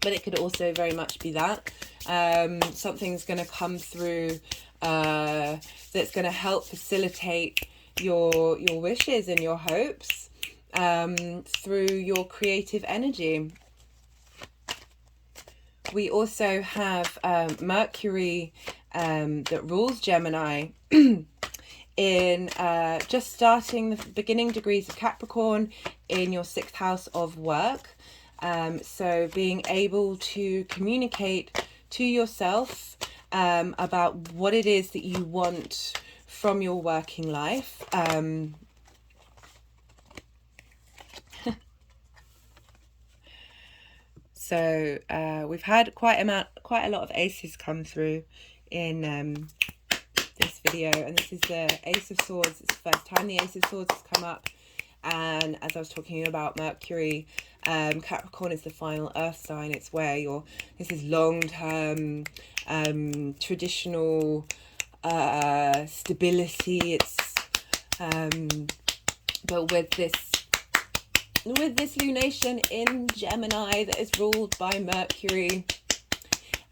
but it could also very much be that. Something's going to come through that's going to help facilitate your wishes and your hopes through your creative energy. We also have Mercury that rules Gemini in just starting the beginning degrees of Capricorn in your 6th house of work. So being able to communicate to yourself about what it is that you want from your working life. So we've had quite a lot of aces come through in this video, and this is the Ace of Swords. It's the first time the Ace of Swords has come up. And as I was talking about Mercury, Capricorn is the final earth sign. It's where this is long-term, traditional stability. It's but with this lunation in Gemini that is ruled by Mercury,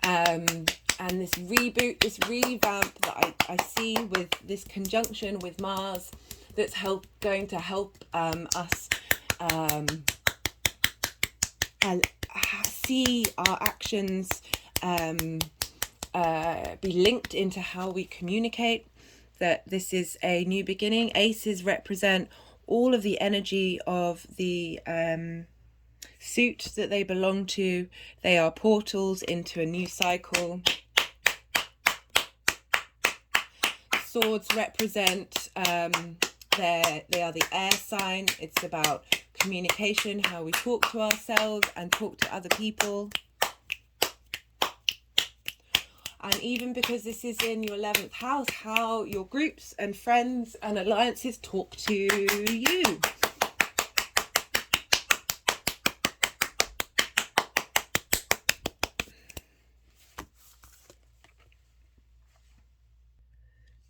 and this reboot, this revamp that I see with this conjunction with Mars, that's going to help us see our actions be linked into how we communicate that this is a new beginning. Aces represent all of the energy of the suit that they belong to. They are portals into a new cycle. Swords represent they are the air sign. It's about communication, how we talk to ourselves and talk to other people. And even because this is in your 11th house, how your groups and friends and alliances talk to you.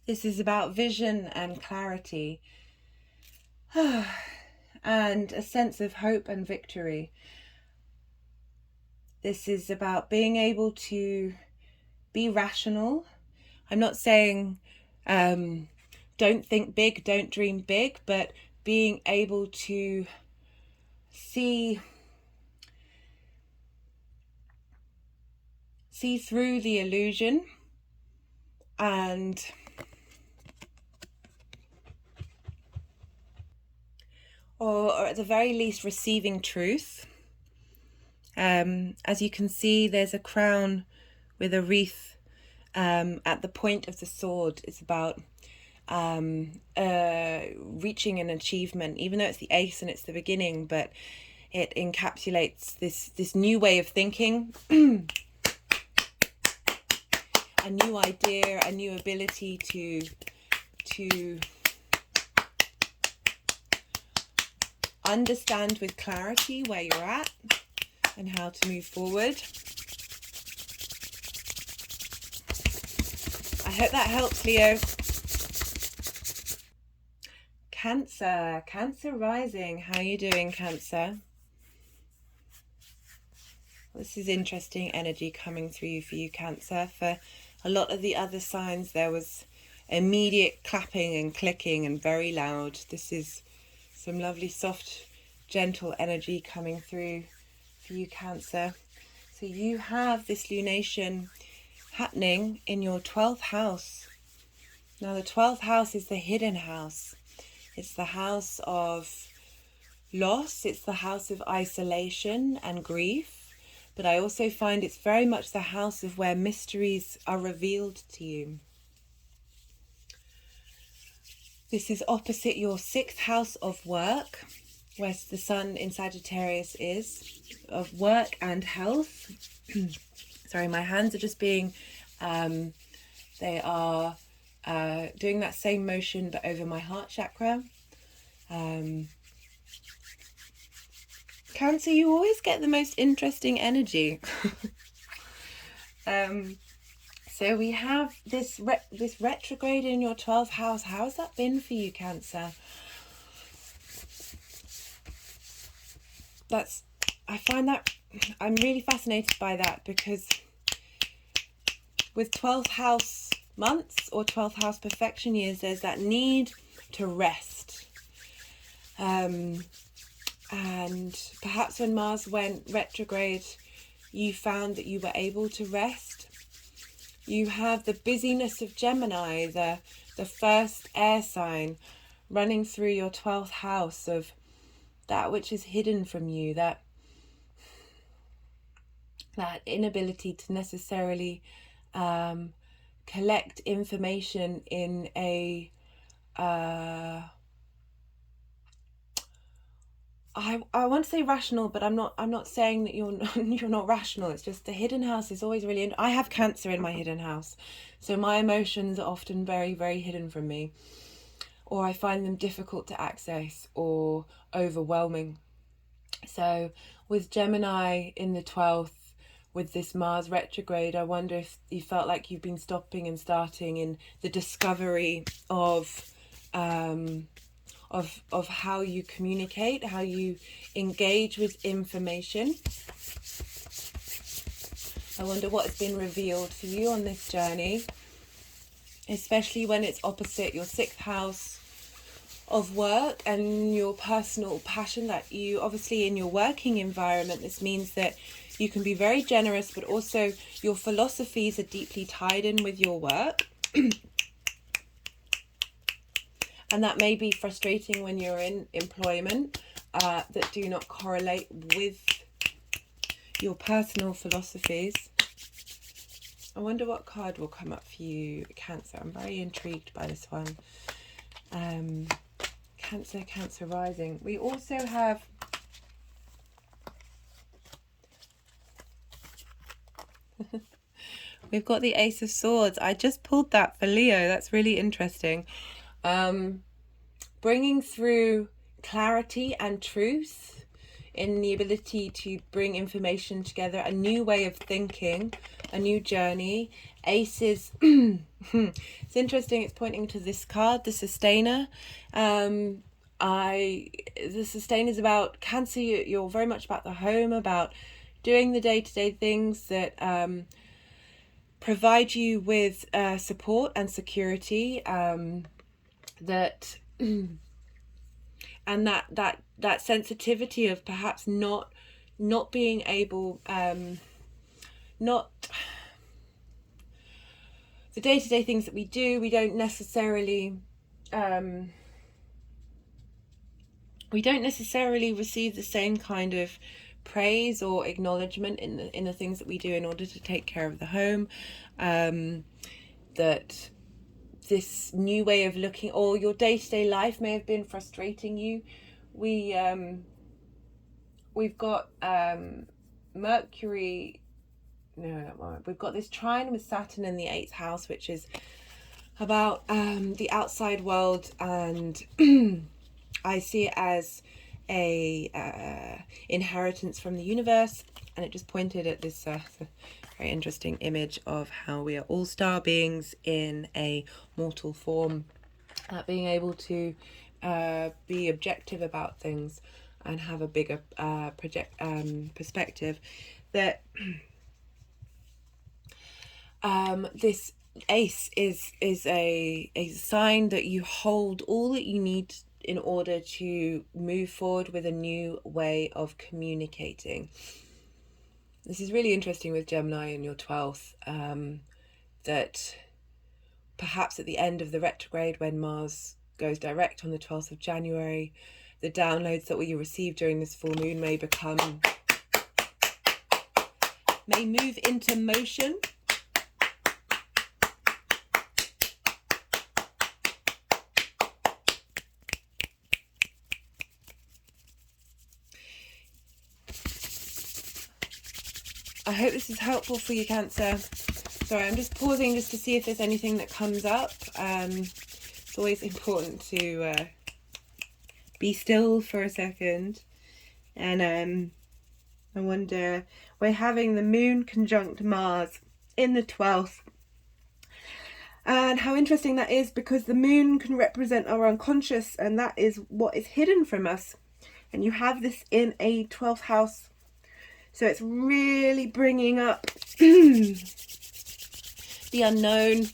This is about vision and clarity and a sense of hope and victory. This is about being able to be rational. I'm not saying don't think big, don't dream big, but being able to see through the illusion and or at the very least receiving truth. As you can see, there's a crown with a wreath at the point of the sword. It's about reaching an achievement, even though it's the ace and it's the beginning, but it encapsulates this new way of thinking, a new idea, a new ability to understand with clarity where you're at and how to move forward. I hope that helps, Leo. Cancer rising. How are you doing, Cancer? This is interesting energy coming through for you, Cancer. For a lot of the other signs, there was immediate clapping and clicking and very loud. This is some lovely, soft, gentle energy coming through for you, Cancer. So you have this lunation happening in your 12th house. Now the 12th house is the hidden house. It's the house of loss. It's the house of isolation and grief. But I also find it's very much the house of where mysteries are revealed to you. This is opposite your 6th house of work, where the sun in Sagittarius is, of work and health. Sorry, my hands are just being, they are doing that same motion but over my heart chakra. Cancer, you always get the most interesting energy. So we have this retrograde in your 12th house. How has that been for you, Cancer? I find that I'm really fascinated by that, because with 12th house months or 12th house perfection years, there's that need to rest. And perhaps when Mars went retrograde, you found that you were able to rest. You have the busyness of Gemini, the first air sign, running through your 12th house of that which is hidden from you, that inability to necessarily collect information in a I want to say rational, but I'm not saying that you're not rational. It's just the hidden house is always really. I have Cancer in my hidden house, so my emotions are often very, very hidden from me, or I find them difficult to access or overwhelming. So with Gemini in the 12th, with this Mars retrograde, I wonder if you felt like you've been stopping and starting in the discovery of how you communicate, how you engage with information. I wonder what has been revealed for you on this journey, especially when it's opposite your 6th house of work and your personal passion. That you obviously in your working environment, this means that you can be very generous, but also your philosophies are deeply tied in with your work. And that may be frustrating when you're in employment that do not correlate with your personal philosophies. I wonder what card will come up for you, Cancer. I'm very intrigued by this one. Cancer rising. We also have we've got the Ace of Swords. I just pulled that for Leo. That's really interesting. Bringing through clarity and truth in the ability to bring information together, a new way of thinking, a new journey. Aces, it's interesting, it's pointing to this card, the Sustainer. The Sustainer is about Cancer. You're very much about the home, about doing the day-to-day things that provide you with support and security, that and that sensitivity of perhaps not being able, not the day-to-day things that we do, we don't necessarily receive the same kind of praise or acknowledgement in the things that we do in order to take care of the home. That this new way of looking, or your day-to-day life may have been frustrating you. We've got Mercury. We've got this trine with Saturn in the 8th house, which is about the outside world, and I see it as a inheritance from the universe, and it just pointed at this very interesting image of how we are all star beings in a mortal form, being able to be objective about things and have a bigger perspective. That this ace is a sign that you hold all that you need in order to move forward with a new way of communicating. This is really interesting with Gemini in your 12th, that perhaps at the end of the retrograde, when Mars goes direct on the 12th of January, the downloads that we receive during this full moon may move into motion. I hope this is helpful for you, Cancer. Sorry, I'm just pausing just to see if there's anything that comes up. It's always important to be still for a second. And I wonder, we're having the moon conjunct Mars in the 12th. And how interesting that is, because the moon can represent our unconscious, and that is what is hidden from us. And you have this in a 12th house. So it's really bringing up the unknown,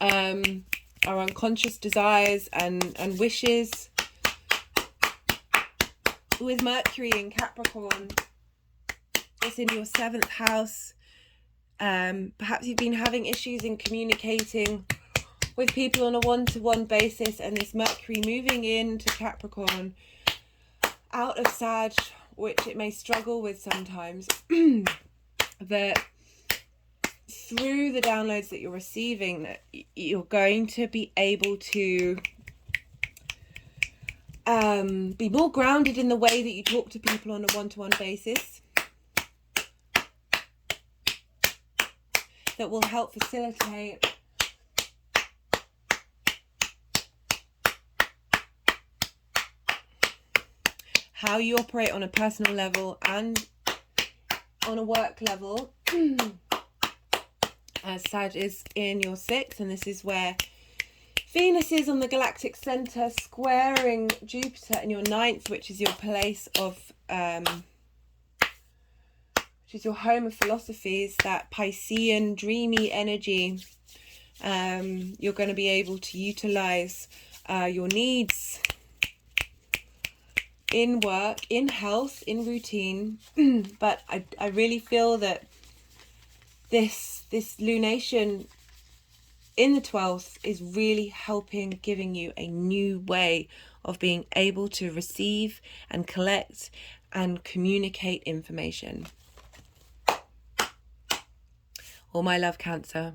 our unconscious desires and wishes. With Mercury in Capricorn, it's in your 7th house. Perhaps you've been having issues in communicating with people on a one-to-one basis, and this Mercury moving into Capricorn out of Sag, which it may struggle with sometimes, that through the downloads that you're receiving, that you're going to be able to be more grounded in the way that you talk to people on a one-to-one basis. That will help facilitate how you operate on a personal level and on a work level. As Sag is in your 6th, and this is where Venus is on the galactic center, squaring Jupiter in your 9th, which is your place of which is your home of philosophies, that Piscean dreamy energy. You're going to be able to utilize your needs in work, in health, in routine. But I really feel that this lunation in the 12th is really helping, giving you a new way of being able to receive and collect and communicate information. All my love, Cancer.